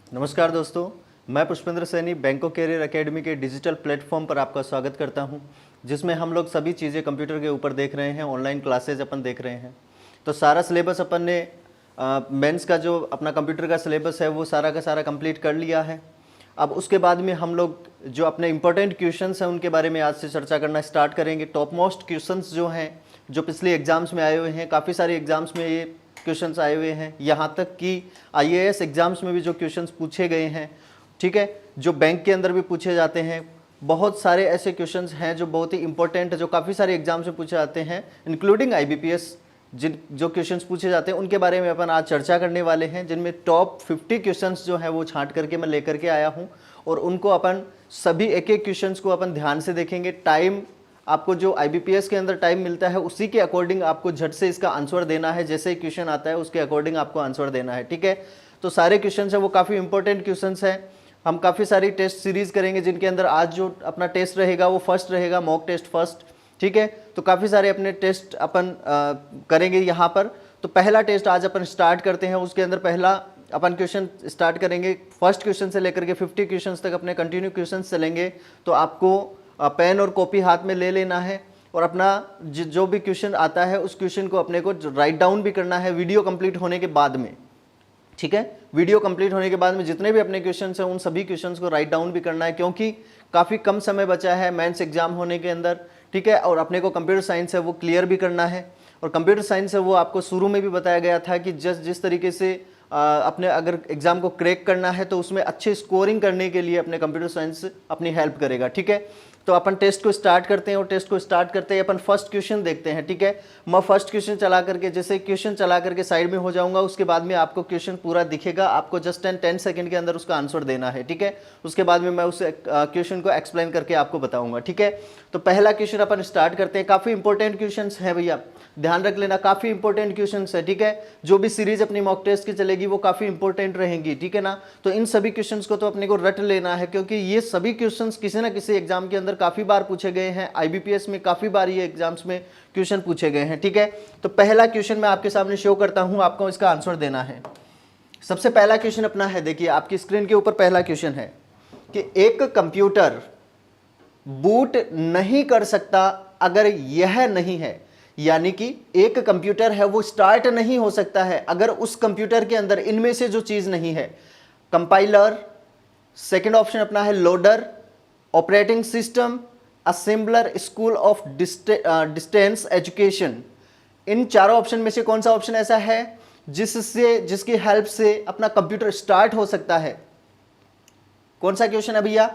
नमस्कार दोस्तों, मैं पुष्पेंद्र सैनी बैंको कैरियर एकेडमी के डिजिटल प्लेटफॉर्म पर आपका स्वागत करता हूं, जिसमें हम लोग सभी चीज़ें कंप्यूटर के ऊपर देख रहे हैं। ऑनलाइन क्लासेज अपन देख रहे हैं। तो सारा सिलेबस अपन ने मेंस का जो अपना कंप्यूटर का सिलेबस है वो सारा का सारा कंप्लीट कर लिया है। अब उसके बाद में हम लोग जो अपने इंपॉर्टेंट क्वेश्चंस हैं उनके बारे में आज से चर्चा करना स्टार्ट करेंगे। टॉप मोस्ट क्वेश्चंस जो हैं, जो पिछले एग्जाम्स में आए हुए हैं, काफ़ी सारे एग्जाम्स में ये क्वेश्चंस आए हुए हैं। यहाँ तक कि आईएएस एग्जाम्स में भी जो क्वेश्चंस पूछे गए हैं, ठीक है, जो बैंक के अंदर भी पूछे जाते हैं, बहुत सारे ऐसे क्वेश्चंस हैं जो बहुत ही इंपॉर्टेंट है, जो काफ़ी सारे एग्जाम्स में पूछे जाते हैं, इंक्लूडिंग आईबीपीएस। जिन जो क्वेश्चंस पूछे जाते हैं उनके बारे में अपन आज चर्चा करने वाले हैं, जिनमें टॉप 50 क्वेश्चंस जो हैं वो छांट करके मैं लेकर के आया हूं, और उनको अपन सभी एक एक क्वेश्चंस को अपन ध्यान से देखेंगे। टाइम आपको जो आईबीपीएस के अंदर टाइम मिलता है उसी के अकॉर्डिंग आपको झट से इसका आंसर देना है। जैसे ही क्वेश्चन आता है उसके अकॉर्डिंग आपको आंसर देना है, ठीक है। तो सारे क्वेश्चन है वो काफ़ी इंपॉर्टेंट क्वेश्चन हैं। हम काफ़ी सारी टेस्ट सीरीज करेंगे, जिनके अंदर आज जो अपना टेस्ट रहेगा वो फर्स्ट रहेगा, मॉक टेस्ट फर्स्ट, ठीक है। तो काफ़ी सारे अपने टेस्ट अपन करेंगे यहाँ पर। तो पहला टेस्ट आज अपन स्टार्ट करते हैं। उसके अंदर पहला अपन क्वेश्चन स्टार्ट करेंगे। फर्स्ट क्वेश्चन से लेकर के 50 क्वेश्चन तक अपने कंटिन्यू क्वेश्चन चलेंगे। तो आपको पेन और कॉपी हाथ में ले लेना है, और अपना जो भी क्वेश्चन आता है उस क्वेश्चन को अपने को राइट डाउन भी करना है वीडियो कंप्लीट होने के बाद में, ठीक है। वीडियो कंप्लीट होने के बाद में जितने भी अपने क्वेश्चंस हैं उन सभी क्वेश्चंस को राइट डाउन भी करना है, क्योंकि काफ़ी कम समय बचा है मेंस एग्जाम होने के अंदर, ठीक है। और अपने को कंप्यूटर साइंस है वो क्लियर भी करना है। और कंप्यूटर साइंस है वो आपको शुरू में भी बताया गया था कि जिस तरीके से अपने अगर एग्जाम को क्रैक करना है तो उसमें अच्छे स्कोरिंग करने के लिए अपने कंप्यूटर साइंस अपनी हेल्प करेगा, ठीक है। तो अपन टेस्ट को स्टार्ट करते हैं, और टेस्ट को स्टार्ट करते हैं अपन फर्स्ट क्वेश्चन देखते हैं, ठीक है। मैं फर्स्ट क्वेश्चन चला करके, जैसे क्वेश्चन चला करके साइड में हो जाऊंगा, उसके बाद में आपको क्वेश्चन पूरा दिखेगा। आपको जस्ट 10 सेकंड के अंदर उसका आंसर देना है, ठीक है। उसके बाद में मैं उस क्वेश्चन को एक्सप्लेन करके आपको बताऊंगा, ठीक है। तो पहला क्वेश्चन अपन स्टार्ट करते हैं। काफ़ी इंपॉर्टेंट क्वेश्चन है भैया, ध्यान रख लेना, काफ़ी इंपॉर्टेंट क्वेश्चन है, ठीक है। जो भी सीरीज अपनी मॉक टेस्ट की चलेगी वो काफ़ी इंपॉर्टेंट रहेंगी, ठीक है ना। तो इन सभी क्वेश्चन को तो अपने को रट लेना है, क्योंकि ये सभी क्वेश्चन किसी ना किसी एग्जाम के अंदर काफ़ी बार पूछे गए हैं। आईबीपीएस में काफ़ी बार ये एग्जाम्स में क्वेश्चन पूछे गए हैं, ठीक है। तो पहला क्वेश्चन मैं आपके सामने शो करता हूं, आपको इसका आंसर देना है। सबसे पहला क्वेश्चन अपना है, देखिए आपकी स्क्रीन के ऊपर पहला क्वेश्चन है कि एक कंप्यूटर बूट नहीं कर सकता अगर यह नहीं है, यानी कि एक कंप्यूटर है वो स्टार्ट नहीं हो सकता है अगर उस कंप्यूटर के अंदर इनमें से जो चीज नहीं है। कंपाइलर, सेकंड ऑप्शन अपना है loader, operating system, assembler, school of distance education. इन चारों ऑप्शन में से कौन सा ऑप्शन ऐसा है जिसकी हेल्प से अपना कंप्यूटर स्टार्ट हो सकता है? कौन सा क्वेश्चन है भैया?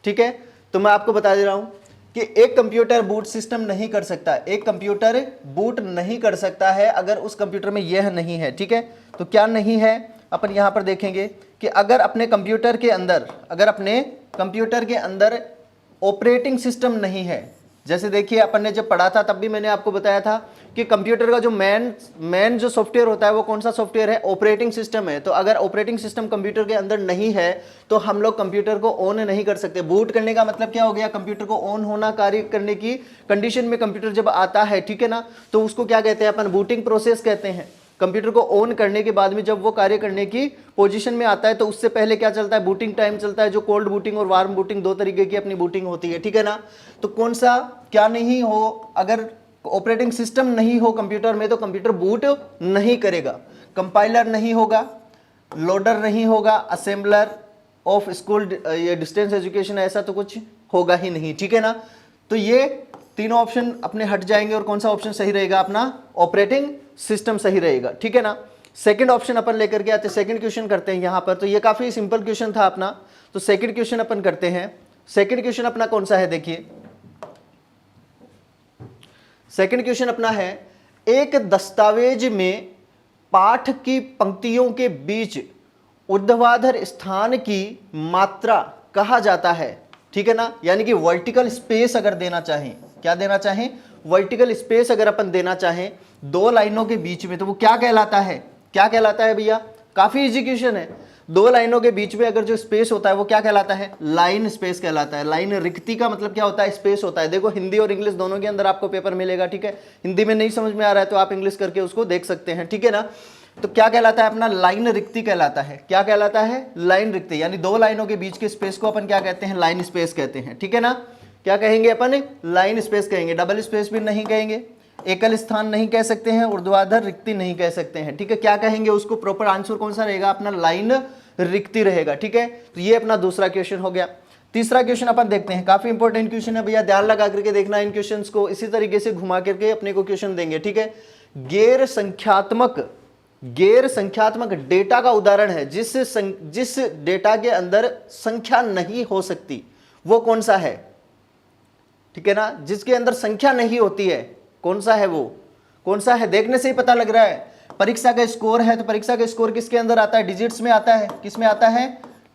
ठीक है, तो मैं आपको बता दे रहा हूं कि एक कंप्यूटर बूट सिस्टम नहीं कर सकता, एक कंप्यूटर बूट नहीं कर सकता है अगर उस कंप्यूटर में यह नहीं है, ठीक है। तो क्या नहीं है, अपन यहां पर देखेंगे कि अगर अपने कंप्यूटर के अंदर ऑपरेटिंग सिस्टम नहीं है। जैसे देखिए अपन ने जब पढ़ा था तब भी मैंने आपको बताया था कि कंप्यूटर का जो मेन जो सॉफ्टवेयर होता है वो कौन सा सॉफ्टवेयर है? ऑपरेटिंग सिस्टम है। तो अगर ऑपरेटिंग सिस्टम कंप्यूटर के अंदर नहीं है तो हम लोग कंप्यूटर को ऑन नहीं कर सकते। बूट करने का मतलब क्या हो गया? कंप्यूटर को ऑन होना, कार्य करने की कंडीशन में कंप्यूटर जब आता है, ठीक है ना, तो उसको क्या कहते हैं? अपन बूटिंग प्रोसेस कहते हैं। कंप्यूटर को ऑन करने के बाद में जब वो कार्य करने की पोजीशन में आता है तो उससे पहले क्या चलता है? बूटिंग टाइम चलता है, जो कोल्ड बूटिंग और वार्म बूटिंग, दो तरीके की अपनी बूटिंग होती है, ठीक है ना। तो कौन सा क्या नहीं हो? अगर ऑपरेटिंग सिस्टम नहीं हो कंप्यूटर में तो कंप्यूटर बूट नहीं करेगा। कंपाइलर नहीं होगा, लोडर नहीं होगा, असेंबलर ऑफ स्कूल ये डिस्टेंस एजुकेशन, ऐसा तो कुछ होगा ही नहीं, ठीक है ना। तो ये तीनों ऑप्शन अपने हट जाएंगे और कौन सा ऑप्शन सही रहेगा? अपना ऑपरेटिंग सिस्टम सही रहेगा, ठीक है ना। सेकंड ऑप्शन अपन लेकर के आते हैं, सेकंड क्वेश्चन करते हैं यहां पर। तो ये काफी सिंपल क्वेश्चन था अपना, तो सेकंड क्वेश्चन अपन करते हैं। सेकंड क्वेश्चन अपना कौन सा है? देखिए सेकंड क्वेश्चन अपना है, एक दस्तावेज में पाठ की पंक्तियों के बीच ऊर्ध्वाधर स्थान की मात्रा कहा जाता है, ठीक है ना। यानी कि वर्टिकल स्पेस अगर देना चाहें, क्या देना चाहें? वर्टिकल स्पेस अगर अपन देना चाहें दो लाइनों के बीच में, तो वो क्या कहलाता है? क्या कहलाता है भैया? काफी इजी क्वेश्चन है। दो लाइनों के बीच में अगर जो स्पेस होता है वो क्या कहलाता है? लाइन स्पेस कहलाता है। लाइन रिक्ति का मतलब क्या होता है? स्पेस होता है। देखो हिंदी और इंग्लिश दोनों के अंदर आपको पेपर मिलेगा, ठीक है। हिंदी में नहीं समझ में आ रहा है तो आप इंग्लिश करके उसको देख सकते हैं, ठीक है ना। तो क्या कहलाता है अपना, लाइन रिक्ति कहलाता है। क्या कहलाता है, लाइन रिक्ति, यानी दो लाइनों के बीच के स्पेस को अपन क्या कहते हैं, लाइन स्पेस कहते हैं, ठीक है ना। क्या कहेंगे अपन, लाइन स्पेस कहेंगे, डबल स्पेस भी नहीं कहेंगे, एकल स्थान नहीं कह सकते हैं, ऊर्ध्वाधर रिक्ति नहीं कह सकते हैं, ठीक है। क्या कहेंगे उसको, प्रॉपर आंसर कौन सा रहेगा अपना, लाइन रिक्ति रहेगा, ठीक है। तो ये अपना दूसरा क्वेश्चन हो गया। तीसरा क्वेश्चन अपन देखते हैं, काफी इंपॉर्टेंट क्वेश्चन है भैया, ध्यान लगा करके देखना इन क्वेश्चंस को, इसी तरीके से घुमा करके अपने को क्वेश्चन देंगे, ठीक है। गैर संख्यात्मक डेटा का उदाहरण है, जिस डेटा के अंदर संख्या नहीं हो सकती, वो कौन सा है, ठीक है ना। जिसके अंदर संख्या नहीं होती है, कौन सा है वो, कौन सा है, देखने से ही पता लग रहा है। परीक्षा का स्कोर है तो परीक्षा का स्कोर किसके अंदर आता है, डिजिट्स में आता है, किस में आता है,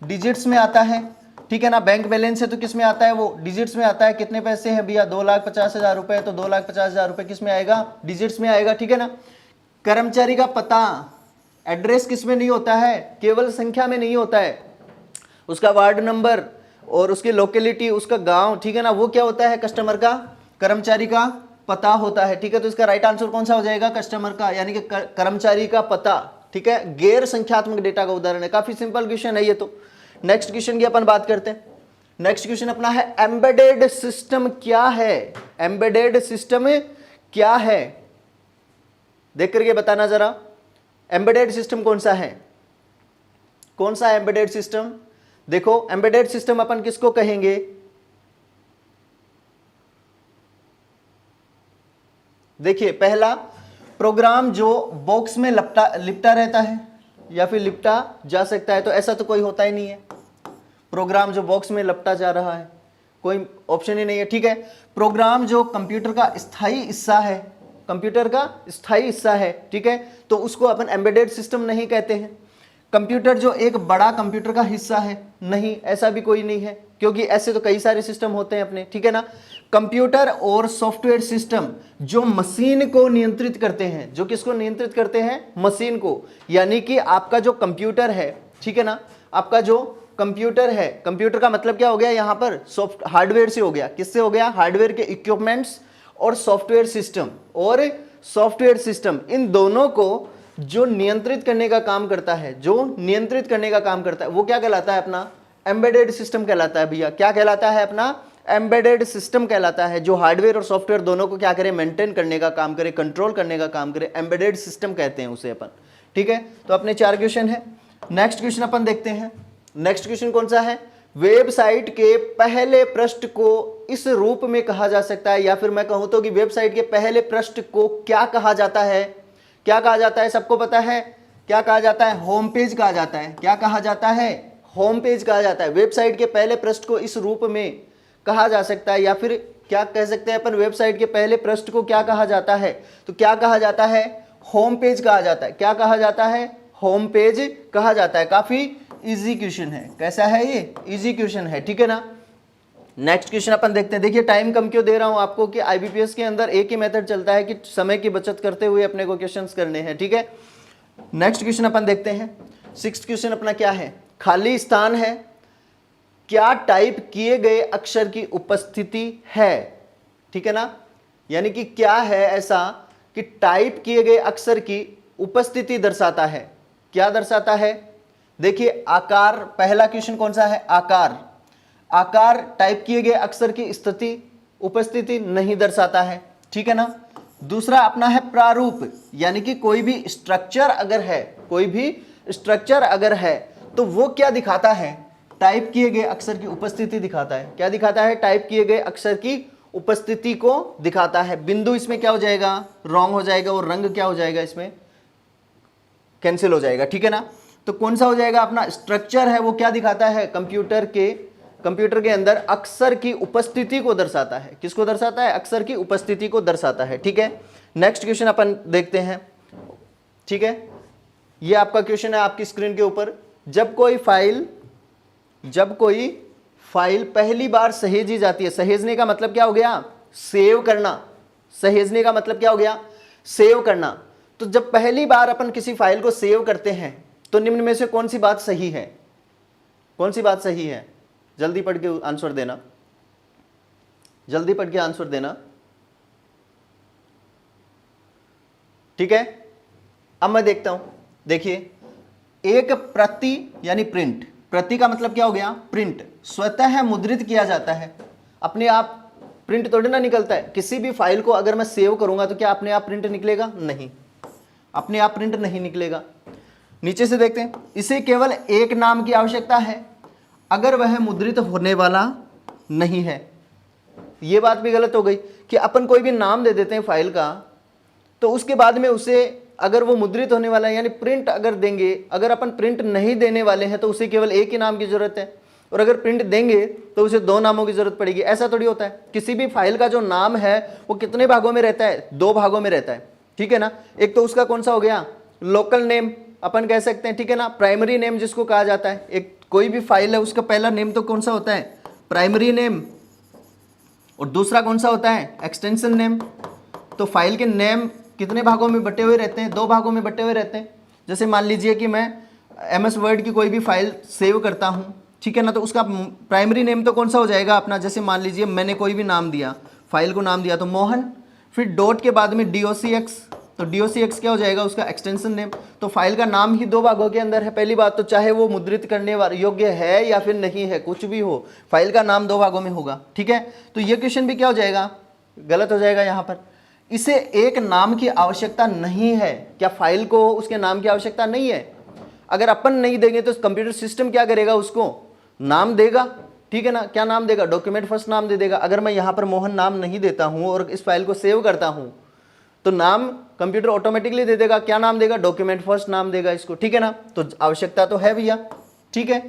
डिजिट्स में आता है, ठीक है ना। बैंक बैलेंस है तो किस में आता है, वो डिजिट्स में आता है। कितने पैसे हैं भैया, 2,50,000 रुपए, तो 2,50,000 रुपए किस में आएगा, डिजिट्स में आएगा, ठीक है ना। कर्मचारी का पता, एड्रेस किस में नहीं होता है, केवल संख्या में नहीं होता है, उसका वार्ड नंबर और उसकी लोकेलिटी, उसका गांव, ठीक है ना, वो क्या होता है, कस्टमर का, कर्मचारी का पता होता है, ठीक है। तो इसका राइट आंसर कौन सा हो जाएगा, कस्टमर का, यानी कि कर्मचारी का पता, ठीक है। गैर संख्यात्मक डेटा का उदाहरण है, काफी सिंपल क्वेश्चन है ये तो। नेक्स्ट क्वेश्चन की अपन बात करते हैं। नेक्स्ट क्वेश्चन अपना है, एम्बेडेड सिस्टम क्या है, एम्बेडेड सिस्टम क्या है, देख करके बताना जरा, एम्बेडेड सिस्टम कौन सा है, कौन सा एम्बेडेड सिस्टम। देखो एम्बेडेड सिस्टम अपन किसको कहेंगे, देखिए पहला, प्रोग्राम जो बॉक्स में लिपटा रहता है या फिर लिपटा जा सकता है, तो ऐसा तो कोई होता ही नहीं है, प्रोग्राम जो बॉक्स में लपटा जा रहा है, कोई ऑप्शन ही नहीं है, ठीक है। प्रोग्राम जो कंप्यूटर का स्थायी हिस्सा है, कंप्यूटर का स्थायी हिस्सा है, ठीक है, तो उसको अपन एम्बेडेड सिस्टम नहीं कहते हैं। कंप्यूटर जो एक बड़ा कंप्यूटर का हिस्सा है, नहीं, ऐसा भी कोई नहीं है, क्योंकि ऐसे तो कई सारे सिस्टम होते हैं अपने, ठीक है ना। कंप्यूटर और सॉफ्टवेयर सिस्टम जो मशीन को नियंत्रित करते हैं, जो किसको नियंत्रित करते हैं, मशीन को, यानी कि आपका जो कंप्यूटर है, ठीक है ना, आपका जो कंप्यूटर है, कंप्यूटर का मतलब क्या हो गया यहाँ पर, हार्डवेयर से हो गया, किससे हो गया, हार्डवेयर के इक्विपमेंट्स और सॉफ्टवेयर सिस्टम, इन दोनों को जो नियंत्रित करने का काम करता है, जो नियंत्रित करने का काम करता है, वो क्या कहलाता है अपना, एम्बेडेड सिस्टम कहलाता है भैया। क्या कहलाता है अपना, एम्बेडेड सिस्टम कहलाता है, जो हार्डवेयर और सॉफ्टवेयर दोनों को क्या करे, मेंटेन करने का काम करे, कंट्रोल करने का काम करे, एम्बेडेड सिस्टम कहते हैं उसे अपन, ठीक है। तो अपने 4 क्वेश्चन है। नेक्स्ट क्वेश्चन अपन देखते हैं। नेक्स्ट क्वेश्चन कौन सा है, वेबसाइट के पहले पृष्ठ को इस रूप में कहा जा सकता है, या फिर मैं कहूं तो कि वेबसाइट के पहले पृष्ठ को क्या कहा जाता है, क्या कहा जाता है, सबको पता है क्या कहा जाता है, होम पेज कहा जाता है। क्या कहा जाता है, होम पेज कहा जाता है। वेबसाइट के पहले पृष्ठ को इस रूप में कहा जा सकता है, या फिर क्या कह सकते हैं अपन, वेबसाइट के पहले पृष्ठ को क्या कहा जाता है, तो क्या कहा जाता है, होम पेज कहा जाता है। क्या कहा जाता है, होम पेज कहा जाता है। काफी इजी क्वेश्चन है, कैसा है ये, इजी क्वेश्चन है, ठीक है ना। नेक्स्ट क्वेश्चन अपन देखते हैं। देखिए टाइम कम क्यों दे रहा हूं आपको, कि आईबीपीएस के अंदर एक ही मेथड चलता है कि समय की बचत करते हुए अपने को क्वेश्चंस करने हैं, ठीक है। नेक्स्ट क्वेश्चन अपन देखते हैं। 6th क्वेश्चन अपना क्या है, खाली स्थान है, क्या टाइप किए गए अक्षर की उपस्थिति है, ठीक है ना, यानी कि क्या है ऐसा कि टाइप किए गए अक्षर की उपस्थिति दर्शाता है। क्या दर्शाता है, देखिए आकार, पहला क्वेश्चन कौन सा है, आकार, आकार टाइप किए गए अक्षर की स्थिति, उपस्थिति नहीं दर्शाता है, ठीक है ना। दूसरा अपना है प्रारूप, यानी कि कोई भी स्ट्रक्चर अगर है, कोई भी स्ट्रक्चर अगर है तो वो क्या दिखाता है, टाइप किए गए अक्षर की उपस्थिति दिखाता है। क्या दिखाता है, टाइप किए गए अक्षर की उपस्थिति को दिखाता है। बिंदु इसमें क्या हो जाएगा, रॉन्ग हो जाएगा, और रंग क्या हो जाएगा, इसमें कैंसिल हो जाएगा, ठीक है ना। तो कौन सा हो जाएगा अपना, स्ट्रक्चर है वो क्या दिखाता है, कंप्यूटर के अंदर अक्षर की उपस्थिति को दर्शाता है। किसको दर्शाता है, अक्षर की उपस्थिति को दर्शाता है, ठीक है। नेक्स्ट क्वेश्चन अपन देखते हैं, ठीक है। ये आपका क्वेश्चन है आपकी स्क्रीन के ऊपर। जब कोई फाइल पहली बार सहेजी जाती है, सहेजने का मतलब क्या हो गया, सेव करना, सहेजने का मतलब क्या हो गया, सेव करना। तो जब पहली बार अपन किसी फाइल को सेव करते हैं तो निम्न में से कौन सी बात सही है, कौन सी बात सही है, जल्दी पढ़ के आंसर देना, जल्दी पढ़ के आंसर देना, ठीक है। अब मैं देखता हूं, देखिए, एक प्रति यानी प्रिंट, प्रति का मतलब क्या हो गया, प्रिंट, स्वतः मुद्रित किया जाता है, अपने आप प्रिंट थोड़ी ना निकलता है। किसी भी फाइल को अगर मैं सेव करूंगा तो क्या अपने आप प्रिंट निकलेगा, नहीं, अपने आप प्रिंट नहीं निकलेगा। नीचे से देखते हैं, इसे केवल एक नाम की आवश्यकता है अगर वह मुद्रित होने वाला नहीं है। यह बात भी गलत हो गई कि अपन कोई भी नाम दे देते हैं फाइल का, तो उसके बाद में उसे अगर वो मुद्रित होने वाला है यानी प्रिंट अगर देंगे, अगर अपन प्रिंट नहीं देने वाले हैं तो उसे केवल एक ही नाम की जरूरत है, और अगर प्रिंट देंगे तो उसे दो नामों की जरूरत पड़ेगी। ऐसा थोड़ी होता है। किसी भी फाइल का जो नाम है वो कितने भागों में रहता है, दो भागों में रहता है, ठीक है ना। एक तो उसका कौन सा हो गया, लोकल नेम अपन कह सकते हैं, ठीक है ना, प्राइमरी नेम जिसको कहा जाता है। एक कोई भी फाइल है उसका पहला नेम तो कौन सा होता है, प्राइमरी नेम, और दूसरा कौन सा होता है, एक्सटेंशन नेम। तो फाइल के नेम कितने भागों में बटे हुए रहते हैं, दो भागों में बटे हुए रहते हैं। जैसे मान लीजिए कि मैं MS वर्ड की कोई भी फाइल सेव करता हूँ, ठीक है ना, तो उसका प्राइमरी नेम तो कौन सा हो जाएगा अपना, जैसे मान लीजिए मैंने कोई भी नाम दिया, फाइल को नाम दिया तो मोहन, फिर डॉट के बाद में DOCX, तो DOCX क्या हो जाएगा, उसका एक्सटेंशन नेम। तो फाइल का नाम ही दो भागों के अंदर है। पहली बात तो चाहे वो मुद्रित करने वाले योग्य है या फिर नहीं है, कुछ भी हो, फाइल का नाम दो भागों में होगा, ठीक है। तो ये क्वेश्चन भी क्या हो जाएगा, गलत हो जाएगा यहाँ पर। इसे एक नाम की आवश्यकता नहीं है, क्या फाइल को उसके नाम की आवश्यकता नहीं है। अगर अपन नहीं देंगे तो कंप्यूटर सिस्टम क्या करेगा, उसको नाम देगा, ठीक है ना। क्या नाम देगा, डॉक्यूमेंट फर्स्ट नाम दे देगा। अगर मैं यहाँ पर मोहन नाम नहीं देता हूँ और इस फाइल को सेव करता हूँ तो नाम कंप्यूटर ऑटोमेटिकली दे देगा। क्या नाम देगा, डॉक्यूमेंट फर्स्ट नाम देगा इसको, ठीक है ना। तो आवश्यकता तो है भैया, ठीक है।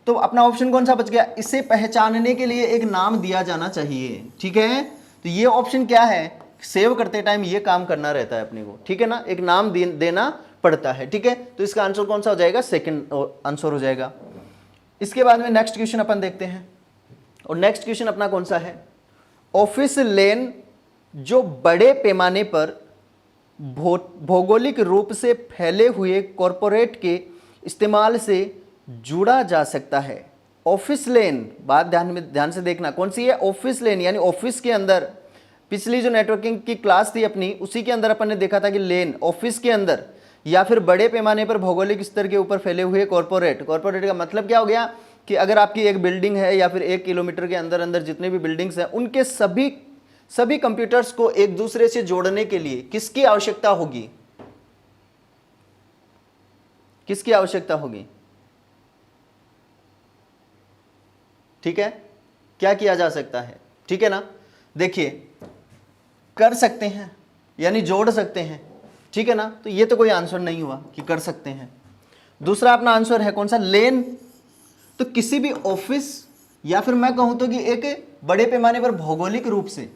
तो अपना ऑप्शन कौन सा बच गया, इसे पहचानने के लिए एक नाम दिया जाना चाहिए, ठीक है। तो ये ऑप्शन क्या है, सेव करते टाइम ये काम करना रहता है अपने को, ठीक है ना, एक नाम देना पड़ता है, ठीक है। तो इसका आंसर कौन सा हो जाएगा, सेकंड आंसर हो जाएगा। इसके बाद में नेक्स्ट क्वेश्चन अपन देखते हैं, और नेक्स्ट क्वेश्चन अपना कौन सा है, ऑफिस लेन जो बड़े पैमाने पर भौगोलिक रूप से फैले हुए कॉरपोरेट के इस्तेमाल से जुड़ा जा सकता है। ऑफिस लेन, बात ध्यान से देखना, कौन सी है, ऑफिस लेन, यानी ऑफिस के अंदर। पिछली जो नेटवर्किंग की क्लास थी अपनी, उसी के अंदर अपन ने देखा था कि लेन ऑफिस के अंदर या फिर बड़े पैमाने पर भौगोलिक स्तर के ऊपर फैले हुए कॉरपोरेट। कॉरपोरेट का मतलब क्या हो गया कि अगर आपकी एक बिल्डिंग है या फिर 1 किलोमीटर के अंदर अंदर जितने भी बिल्डिंग्स हैं, उनके सभी कंप्यूटर्स को एक दूसरे से जोड़ने के लिए किसकी आवश्यकता होगी, किसकी आवश्यकता होगी, ठीक है। क्या किया जा सकता है, ठीक है ना। देखिए, कर सकते हैं यानी जोड़ सकते हैं, ठीक है ना। तो ये तो कोई आंसर नहीं हुआ कि कर सकते हैं। दूसरा अपना आंसर है कौन सा, लेन। तो किसी भी ऑफिस या फिर मैं कहूं तो कि एक बड़े पैमाने पर भौगोलिक रूप से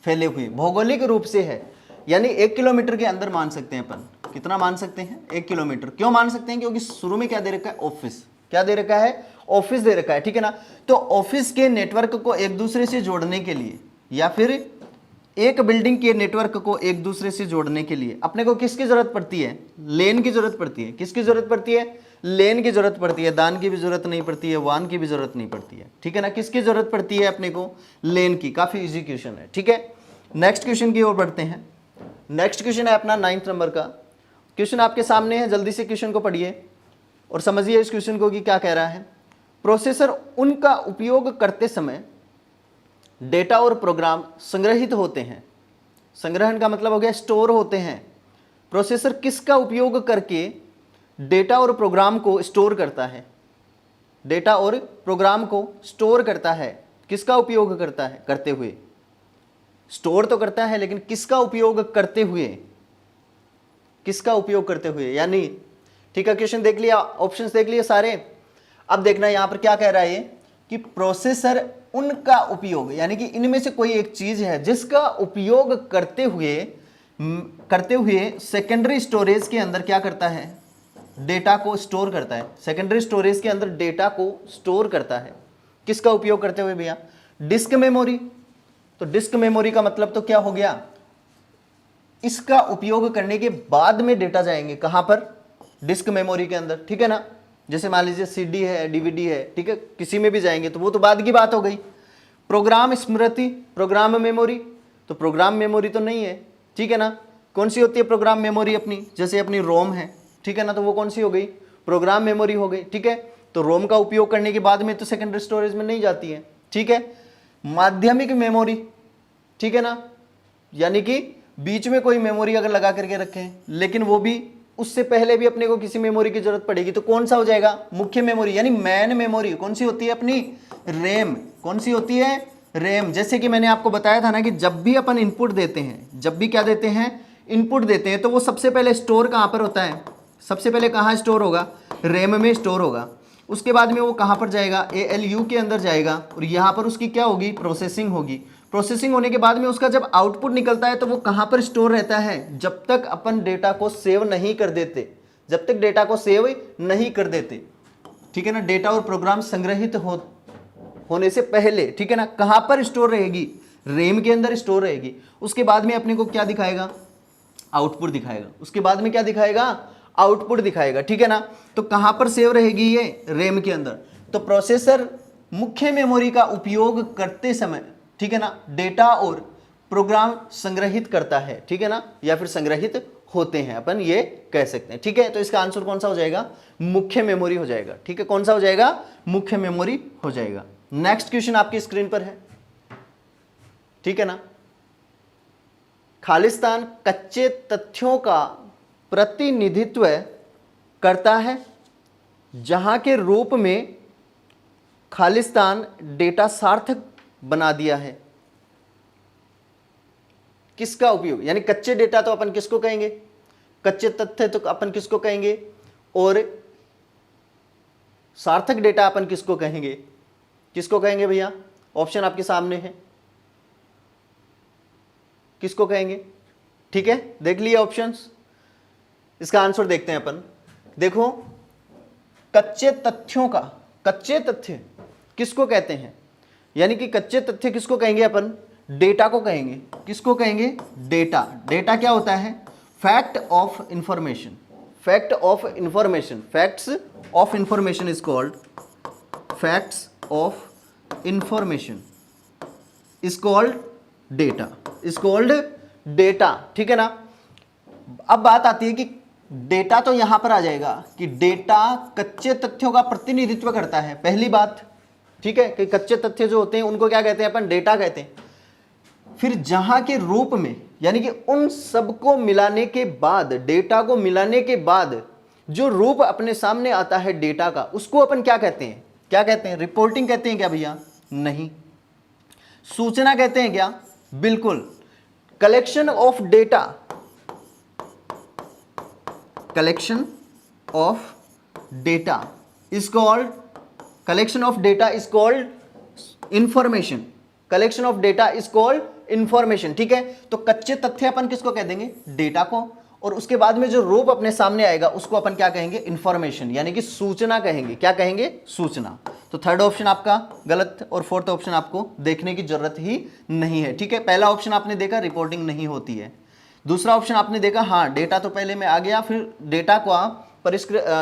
फैले हुए, भौगोलिक रूप से है, यानी 1 किलोमीटर के अंदर मान सकते हैं अपन। कितना मान सकते हैं, 1 किलोमीटर। क्यों मान सकते हैं, क्योंकि शुरू में क्या दे रखा है, ऑफिस। क्या दे रखा है, ऑफिस दे रखा है, ठीक है ना। तो ऑफिस के नेटवर्क को एक दूसरे से जोड़ने के लिए या फिर एक बिल्डिंग के नेटवर्क को एक दूसरे से जोड़ने के लिए अपने को किसकी जरूरत पड़ती है, लेन की जरूरत पड़ती है। किसकी जरूरत पड़ती है, लेन की जरूरत पड़ती है। दान की भी जरूरत नहीं पड़ती है, वान की भी जरूरत नहीं पड़ती है, ठीक है ना। किसकी जरूरत पड़ती है अपने को, लेन की। काफी इजी क्वेश्चन है, ठीक है। नेक्स्ट क्वेश्चन की ओर बढ़ते हैं। नेक्स्ट क्वेश्चन है अपना 9th नंबर का क्वेश्चन आपके सामने है। जल्दी से क्वेश्चन को पढ़िए और समझिए इस क्वेश्चन को कि क्या कह रहा है। प्रोसेसर उनका उपयोग करते समय डेटा और प्रोग्राम संग्रहित होते हैं। संग्रहण का मतलब हो गया स्टोर होते हैं। प्रोसेसर किसका उपयोग करके डेटा और प्रोग्राम को स्टोर करता है, डेटा और प्रोग्राम को स्टोर करता है। किसका उपयोग करता है, करते हुए। स्टोर तो करता है लेकिन किसका उपयोग करते हुए, किसका उपयोग करते हुए, यानी ठीक है। क्वेश्चन देख लिया, ऑप्शंस देख लिए सारे। अब देखना यहां पर क्या कह रहा है ये कि प्रोसेसर उनका उपयोग, यानी कि इनमें से कोई एक चीज है जिसका उपयोग करते हुए सेकेंडरी स्टोरेज के अंदर क्या करता है, डेटा को स्टोर करता है। सेकेंडरी स्टोरेज के अंदर डेटा को स्टोर करता है। किसका उपयोग करते हुए भैया, डिस्क मेमोरी। तो डिस्क मेमोरी का मतलब तो क्या हो गया, इसका उपयोग करने के बाद में डेटा जाएंगे कहां पर, डिस्क मेमोरी के अंदर, ठीक है ना। जैसे मान लीजिए CD है, DVD है, ठीक है, किसी में भी जाएंगे तो वो तो बाद की बात हो गई। प्रोग्राम स्मृति, प्रोग्राम मेमोरी, तो प्रोग्राम मेमोरी तो नहीं है, ठीक है ना। कौन सी होती है प्रोग्राम मेमोरी अपनी, जैसे अपनी रोम है, ठीक है ना, तो वो कौन सी हो गई, प्रोग्राम मेमोरी हो गई। ठीक है, तो रोम का उपयोग करने के बाद में तो सेकेंडरी स्टोरेज में नहीं जाती है। ठीक है, माध्यमिक मेमोरी, ठीक है ना, यानी कि बीच में कोई मेमोरी अगर लगा करके रखे हैं, लेकिन वो भी उससे पहले भी अपने को किसी मेमोरी की जरूरत पड़ेगी, तो कौन सा हो जाएगा, मुख्य मेमोरी, यानी मेन मेमोरी कौन सी होती है अपनी, रैम। कौन सी होती है, रैम। जैसे कि मैंने आपको बताया था ना कि जब भी अपन इनपुट देते हैं, जब भी क्या देते हैं, इनपुट देते हैं, तो वो सबसे पहले स्टोर कहाँ पर होता है, सबसे पहले कहाँ स्टोर होगा, रैम में स्टोर होगा। उसके बाद में वो कहाँ पर जाएगा, ALU के अंदर जाएगा, और यहाँ पर उसकी क्या होगी, प्रोसेसिंग होगी। प्रोसेसिंग होने के बाद में उसका जब आउटपुट निकलता है तो वो कहाँ पर स्टोर रहता है, जब तक अपन डेटा को सेव नहीं कर देते, जब तक डेटा को सेव नहीं कर देते। ठीक है ना, डेटा और प्रोग्राम संग्रहित होने से पहले, ठीक है ना, कहाँ पर स्टोर रहेगी, रैम के अंदर स्टोर रहेगी। उसके बाद में अपने को क्या दिखाएगा, आउटपुट दिखाएगा। उसके बाद में क्या दिखाएगा, आउटपुट दिखाएगा। ठीक है ना, तो कहां पर सेव रहेगी ये, रैम के अंदर। तो प्रोसेसर मुख्य मेमोरी का उपयोग करते समय, ठीक है ना, डेटा और प्रोग्राम संग्रहित करता है। ठीक है ना, या फिर संग्रहित होते हैं, अपन ये कह सकते हैं। ठीक है, तो इसका आंसर कौन सा हो जाएगा, मुख्य मेमोरी हो जाएगा। ठीक है, कौन सा हो जाएगा, मुख्य मेमोरी हो जाएगा। नेक्स्ट क्वेश्चन आपकी स्क्रीन पर है। ठीक है ना, खालिस्तान कच्चे तथ्यों का प्रतिनिधित्व करता है, जहां के रूप में खालिस्तान डेटा सार्थक बना दिया है। किसका उपयोग, यानी कच्चे डेटा तो अपन किसको कहेंगे, कच्चे तथ्य तो अपन किसको कहेंगे, और सार्थक डेटा अपन किसको कहेंगे, किसको कहेंगे भैया, ऑप्शन आपके सामने है, किसको कहेंगे। ठीक है, देख लिए ऑप्शंस, इसका आंसर देखते हैं अपन। देखो, कच्चे तथ्यों का, कच्चे तथ्य किसको कहते हैं, यानी कि कच्चे तथ्य किसको कहेंगे अपन, डेटा को कहेंगे। किसको कहेंगे, डेटा। डेटा क्या होता है, fact of information, fact of information, facts of information is called, facts of information is called data, is called data. ठीक है ना, अब बात आती है कि डेटा तो यहां पर आ जाएगा कि डेटा कच्चे तथ्यों का प्रतिनिधित्व करता है, पहली बात। ठीक है, कि कच्चे तथ्य जो होते हैं उनको क्या कहते हैं अपन, डेटा कहते हैं। फिर जहां के रूप में, यानी कि उन सबको मिलाने के बाद, डेटा को मिलाने के बाद जो रूप अपने सामने आता है डेटा का, उसको अपन क्या कहते हैं, क्या कहते हैं, रिपोर्टिंग कहते हैं क्या भैया, नहीं। सूचना कहते हैं क्या, बिल्कुल। Collection of data, collection of data is called, collection of data is called information, collection of data is called information. ठीक है, तो कच्चे तथ्य अपन किसको कह देंगे, डेटा को, और उसके बाद में जो रूप अपने सामने आएगा उसको अपन क्या कहेंगे, इंफॉर्मेशन, यानी कि सूचना कहेंगे। क्या कहेंगे, सूचना। तो थर्ड ऑप्शन आपका गलत, और फोर्थ ऑप्शन आपको देखने की जरूरत ही नहीं है। ठीक है, पहला ऑप्शन आपने देखा रिपोर्टिंग नहीं होती है, दूसरा ऑप्शन आपने देखा हाँ डेटा तो पहले में आ गया, फिर डेटा को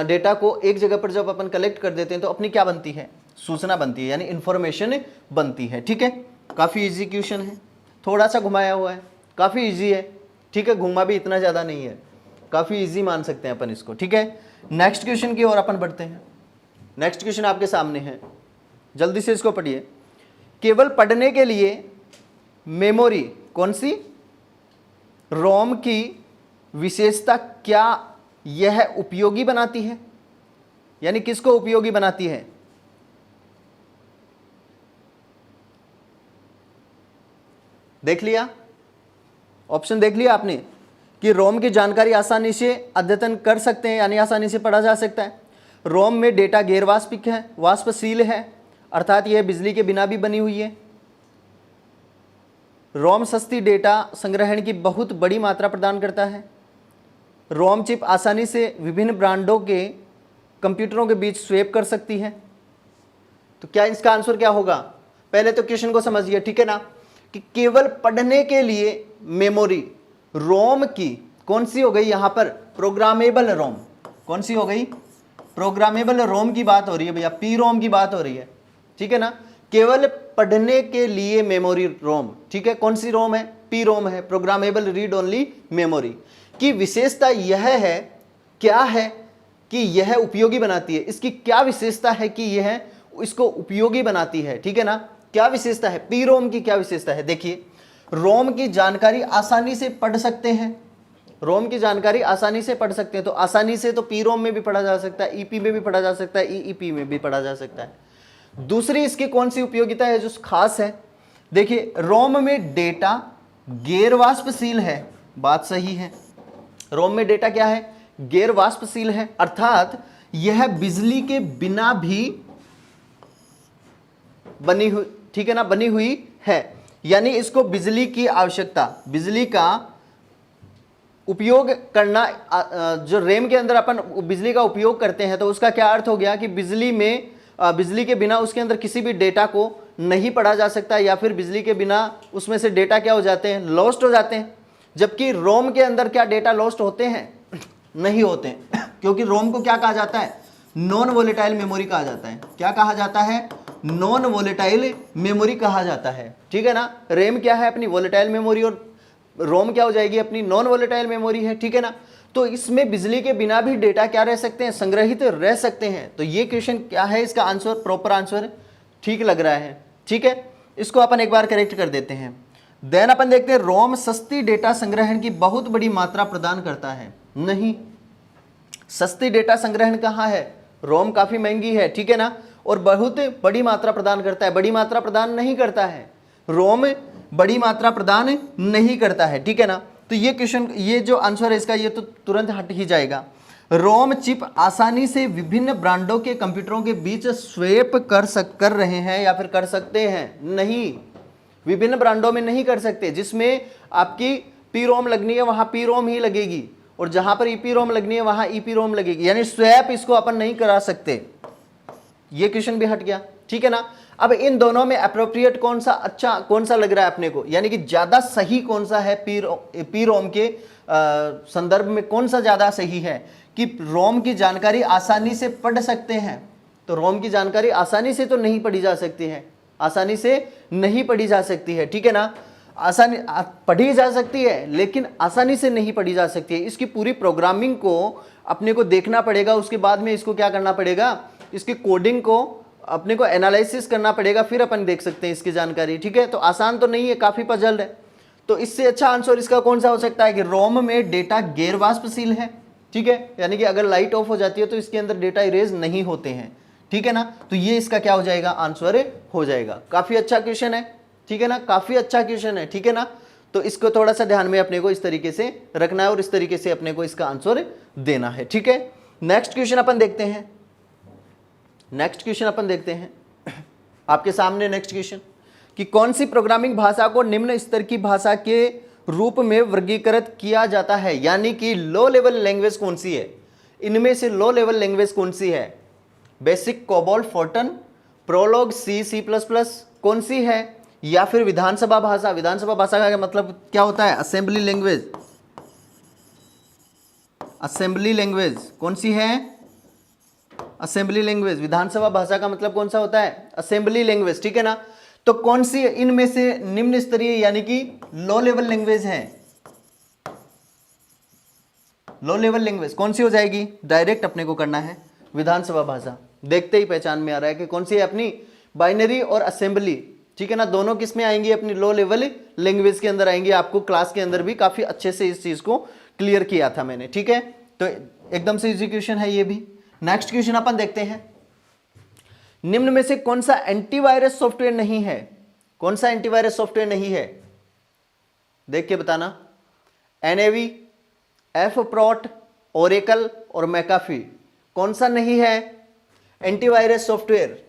डेटा को एक जगह पर जब अपन कलेक्ट कर देते हैं तो अपनी क्या बनती है, सूचना बनती है, यानी इंफॉर्मेशन बनती है। ठीक है, काफ़ी इजी क्वेश्चन है, थोड़ा सा घुमाया हुआ है, काफ़ी इजी है। ठीक है, घुमा भी इतना ज़्यादा नहीं है, काफ़ी इजी मान सकते हैं अपन इसको। ठीक है, नेक्स्ट क्वेश्चन की ओर अपन बढ़ते हैं। नेक्स्ट क्वेश्चन आपके सामने है, जल्दी से इसको पढ़िए। केवल पढ़ने के लिए मेमोरी कौन सी, रोम की विशेषता क्या यह उपयोगी बनाती है, यानी किसको उपयोगी बनाती है, देख लिया, ऑप्शन देख लिया आपने कि रोम की जानकारी आसानी से अद्यतन कर सकते हैं, यानी आसानी से पढ़ा जा सकता है। रोम में डेटा गैर वाष्पिक है, वाष्पशील है, अर्थात यह बिजली के बिना भी बनी हुई है। रोम सस्ती डेटा संग्रहण की बहुत बड़ी मात्रा प्रदान करता है। रोम चिप आसानी से विभिन्न ब्रांडों के कंप्यूटरों के बीच स्वैप कर सकती है। तो क्या इसका आंसर क्या होगा, पहले तो क्वेश्चन को समझिए। ठीक है ना, कि केवल पढ़ने के लिए मेमोरी रोम की कौन सी हो गई, यहां पर प्रोग्रामेबल रोम, कौन सी हो गई, प्रोग्रामेबल रोम की बात हो रही है भैया, पी रोम की बात हो रही है। ठीक है ना, केवल पढ़ने के लिए मेमोरी रोम, ठीक है, कौन सी रोम है, पी रोम है, प्रोग्रामेबल रीड ओनली मेमोरी की विशेषता यह है क्या है कि यह उपयोगी बनाती है, इसकी क्या विशेषता है कि यह इसको उपयोगी बनाती है, ठीक है ना। क्या विशेषता है, पी रोम की क्या विशेषता है। देखिए, रोम की जानकारी आसानी से पढ़ सकते हैं, रोम की जानकारी आसानी से पढ़ सकते हैं, तो आसानी से तो पी रोम में भी पढ़ा जा सकता है, ईपी में भी पढ़ा जा सकता है, ईईपी में भी पढ़ा जा सकता है। दूसरी इसकी कौन सी उपयोगिता है जो खास है, देखिए रोम में डेटा गैर वाष्पशील है, बात सही है। रोम में डेटा क्या है, गैर वाष्पशील है, अर्थात यह बिजली के बिना भी बनी हुई, ठीक है ना, बनी हुई है, यानी इसको बिजली की आवश्यकता, बिजली का उपयोग करना, जो रैम के अंदर अपन बिजली का उपयोग करते हैं तो उसका क्या अर्थ हो गया कि बिजली में, बिजली के बिना उसके अंदर किसी भी डेटा को नहीं पढ़ा जा सकता, या फिर बिजली के बिना उसमें से डेटा क्या हो जाते हैं, लॉस्ट हो जाते हैं। जबकि रोम के अंदर क्या डेटा लॉस्ट होते हैं, नहीं होते हैं, क्योंकि रोम को क्या कहा जाता है, नॉन वोलेटाइल मेमोरी कहा जाता है। क्या कहा जाता है, नॉन वोलेटाइल मेमोरी कहा जाता है, ठीक है ना। रैम क्या है, अपनी वोलेटाइल मेमोरी, और रोम क्या हो जाएगी, अपनी नॉन वोलेटाइल मेमोरी है, ठीक है ना। तो इसमें बिजली के बिना भी डेटा क्या रह सकते हैं, संग्रहित रह सकते हैं। तो ये क्वेश्चन क्या है, इसका आंसर, प्रॉपर आंसर ठीक लग रहा है, ठीक है। इसको अपन एक बार करेक्ट कर देते हैं। देन अपन देखते हैं, रोम सस्ती डेटा संग्रहण की बहुत बड़ी मात्रा प्रदान करता है। नहीं, सस्ती डेटा संग्रहण कहाँ है, रोम काफी महंगी है, ठीक है ना, और बहुत बड़ी मात्रा प्रदान करता है, बड़ी मात्रा प्रदान नहीं करता है, रोम बड़ी मात्रा प्रदान नहीं करता है, ठीक है ना। तो ये क्वेश्चन, ये जो आंसर है इसका, ये तो तुरंत हट ही जाएगा। रोम चिप आसानी से विभिन्न ब्रांडों के कंप्यूटरों के बीच स्वैप कर रहे हैं या फिर कर सकते हैं, नहीं, विभिन्न ब्रांडों में नहीं कर सकते। जिसमें आपकी पी रोम लगनी है वहां पी रोम ही लगेगी, और जहां पर ईपी रोम लगनी है वहां ईपी रोम लगेगी, यानी स्वैप इसको अपन नहीं करा सकते। ये क्वेश्चन भी हट गया, ठीक है ना। अब इन दोनों में अप्रोप्रिएट कौन सा, अच्छा कौन सा लग रहा है अपने को, यानी कि ज्यादा सही कौन सा है, पी रोम के संदर्भ में कौन सा ज्यादा सही है कि रोम की जानकारी आसानी से पढ़ सकते हैं। तो रोम की जानकारी आसानी से तो नहीं पढ़ी जा सकती है, आसानी से नहीं पढ़ी जा सकती है, ठीक है ना। आसानी पढ़ी जा सकती है लेकिन आसानी से नहीं पढ़ी जा सकती है। इसकी पूरी प्रोग्रामिंग को अपने को देखना पड़ेगा, उसके बाद में इसको क्या करना पड़ेगा, इसकी कोडिंग को अपने को एनालिसिस करना पड़ेगा, फिर अपन देख सकते हैं इसकी जानकारी, ठीक है। तो आसान तो नहीं है, काफी पजल्ड है। तो इससे अच्छा आंसर इसका कौन सा हो सकता है कि रोम में डेटा गैर वाष्पशील है, ठीक है, यानी कि अगर लाइट ऑफ हो जाती है तो इसके अंदर डेटा इरेज नहीं होते हैं, ठीक है ना। तो ये इसका क्या हो जाएगा, आंसर हो जाएगा। काफी अच्छा क्वेश्चन है, ठीक है ना, काफी अच्छा क्वेश्चन है, ठीक है ना। तो इसको थोड़ा सा ध्यान में अपने को इस तरीके से रखना है और इस तरीके से अपने को इसका आंसर देना है, ठीक है। नेक्स्ट क्वेश्चन अपन देखते हैं, नेक्स्ट क्वेश्चन अपन देखते हैं आपके सामने। नेक्स्ट क्वेश्चन कि कौन सी प्रोग्रामिंग भाषा को निम्न स्तर की भाषा के रूप में वर्गीकृत किया जाता है, यानी कि लो लेवल लैंग्वेज कौन सी है, इनमें से लो लेवल लैंग्वेज कौन सी है, BASIC, COBOL, Fortran, Prolog, C plus plus कौन सी है, या फिर विधानसभा भाषा। विधानसभा भाषा का मतलब क्या होता है, असेंबली लैंग्वेज, असेंबली लैंग्वेज कौन सी है, असेंबली लैंग्वेज। विधानसभा भाषा का मतलब कौन सा होता है, असेंबली लैंग्वेज, ठीक है ना। तो कौन सी इनमें से निम्न स्तरीय यानी कि लो लेवल लैंग्वेज है, लो लेवल लैंग्वेज कौन सी हो जाएगी, डायरेक्ट अपने को करना है विधानसभा भाषा। देखते ही पहचान में आ रहा है कि कौन सी है अपनी, बाइनरी और असेंबली, ठीक है ना। दोनों किस में आएंगी, अपनी लो लेवल लैंग्वेज के अंदर आएंगी। आपको क्लास के अंदर भी काफी अच्छे से इस चीज को क्लियर किया था मैंने, ठीक है। तो एकदम से इजी क्वेश्चन है ये भी। नेक्स्ट क्वेश्चन अपन देखते हैं, निम्न में से कौन सा एंटीवायरस सॉफ्टवेयर नहीं है, कौन सा एंटीवायरस सॉफ्टवेयर नहीं है, देख के बताना। एनएवी, एफप्रोट, ओरेकल और मैकाफी, कौन सा नहीं है एंटीवायरस सॉफ्टवेयर।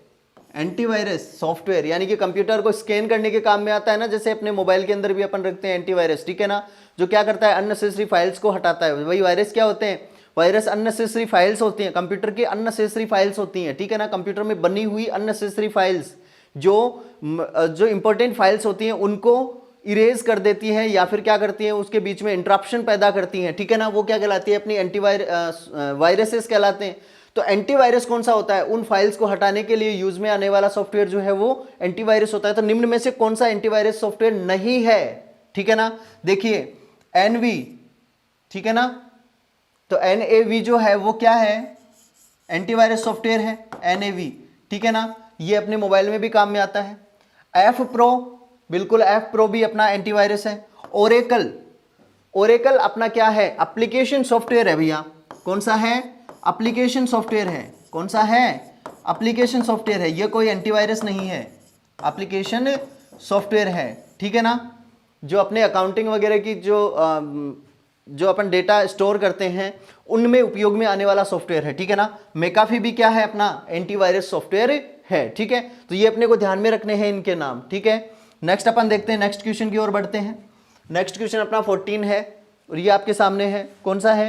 एंटीवायरस सॉफ्टवेयर यानी कि कंप्यूटर को स्कैन करने के काम में आता है ना, जैसे अपने मोबाइल के अंदर भी अपन रखते हैं एंटीवायरस, ठीक है ना, जो क्या करता है, अननेसेसरी फाइल्स को हटाता है। वही वायरस क्या होते हैं, वायरस अननेसेसरी फाइल्स होती हैं, कंप्यूटर की अननेसेसरी फाइल्स होती हैं, ठीक है ना। कंप्यूटर में बनी हुई अननेसेसरी फाइल्स जो इंपॉर्टेंट फाइल्स होती हैं उनको इरेज कर देती हैं, या फिर क्या करती हैं, उसके बीच में इंटरप्शन पैदा करती हैं, ठीक है ना। वो क्या कहलाती है, अपनी वायरसेस कहलाते हैं। तो एंटीवायरस कौन सा होता है, उन फाइल्स को हटाने के लिए यूज में आने वाला सॉफ्टवेयर जो है वो एंटीवायरस होता है। तो निम्न में से कौन सा एंटीवायरस सॉफ्टवेयर नहीं है, ठीक है ना। देखिए एनवी, ठीक है ना, तो NAV जो है वो क्या है, एंटीवायरस सॉफ्टवेयर है NAV, ठीक है ना, ये अपने मोबाइल में भी काम में आता है। F Pro, बिल्कुल F Pro भी अपना एंटीवायरस है। ओरेकल, ओरेकल अपना क्या है, एप्लीकेशन सॉफ्टवेयर है भैया। कौन सा है, एप्लीकेशन सॉफ्टवेयर है। कौन सा है, एप्लीकेशन सॉफ्टवेयर है, ये कोई एंटीवायरस नहीं है, एप्लीकेशन सॉफ्टवेयर है, ठीक है ना। जो अपने अकाउंटिंग वगैरह की जो अपन डेटा स्टोर करते हैं उनमें उपयोग में आने वाला सॉफ्टवेयर है, ठीक है ना। मेकाफी भी क्या है, अपना एंटीवायरस सॉफ्टवेयर है, ठीक है। तो ये अपने को ध्यान में रखने हैं इनके नाम, ठीक है। नेक्स्ट अपन देखते हैं, नेक्स्ट क्वेश्चन की ओर बढ़ते हैं। नेक्स्ट क्वेश्चन अपना 14 है और ये आपके सामने है। कौन सा है,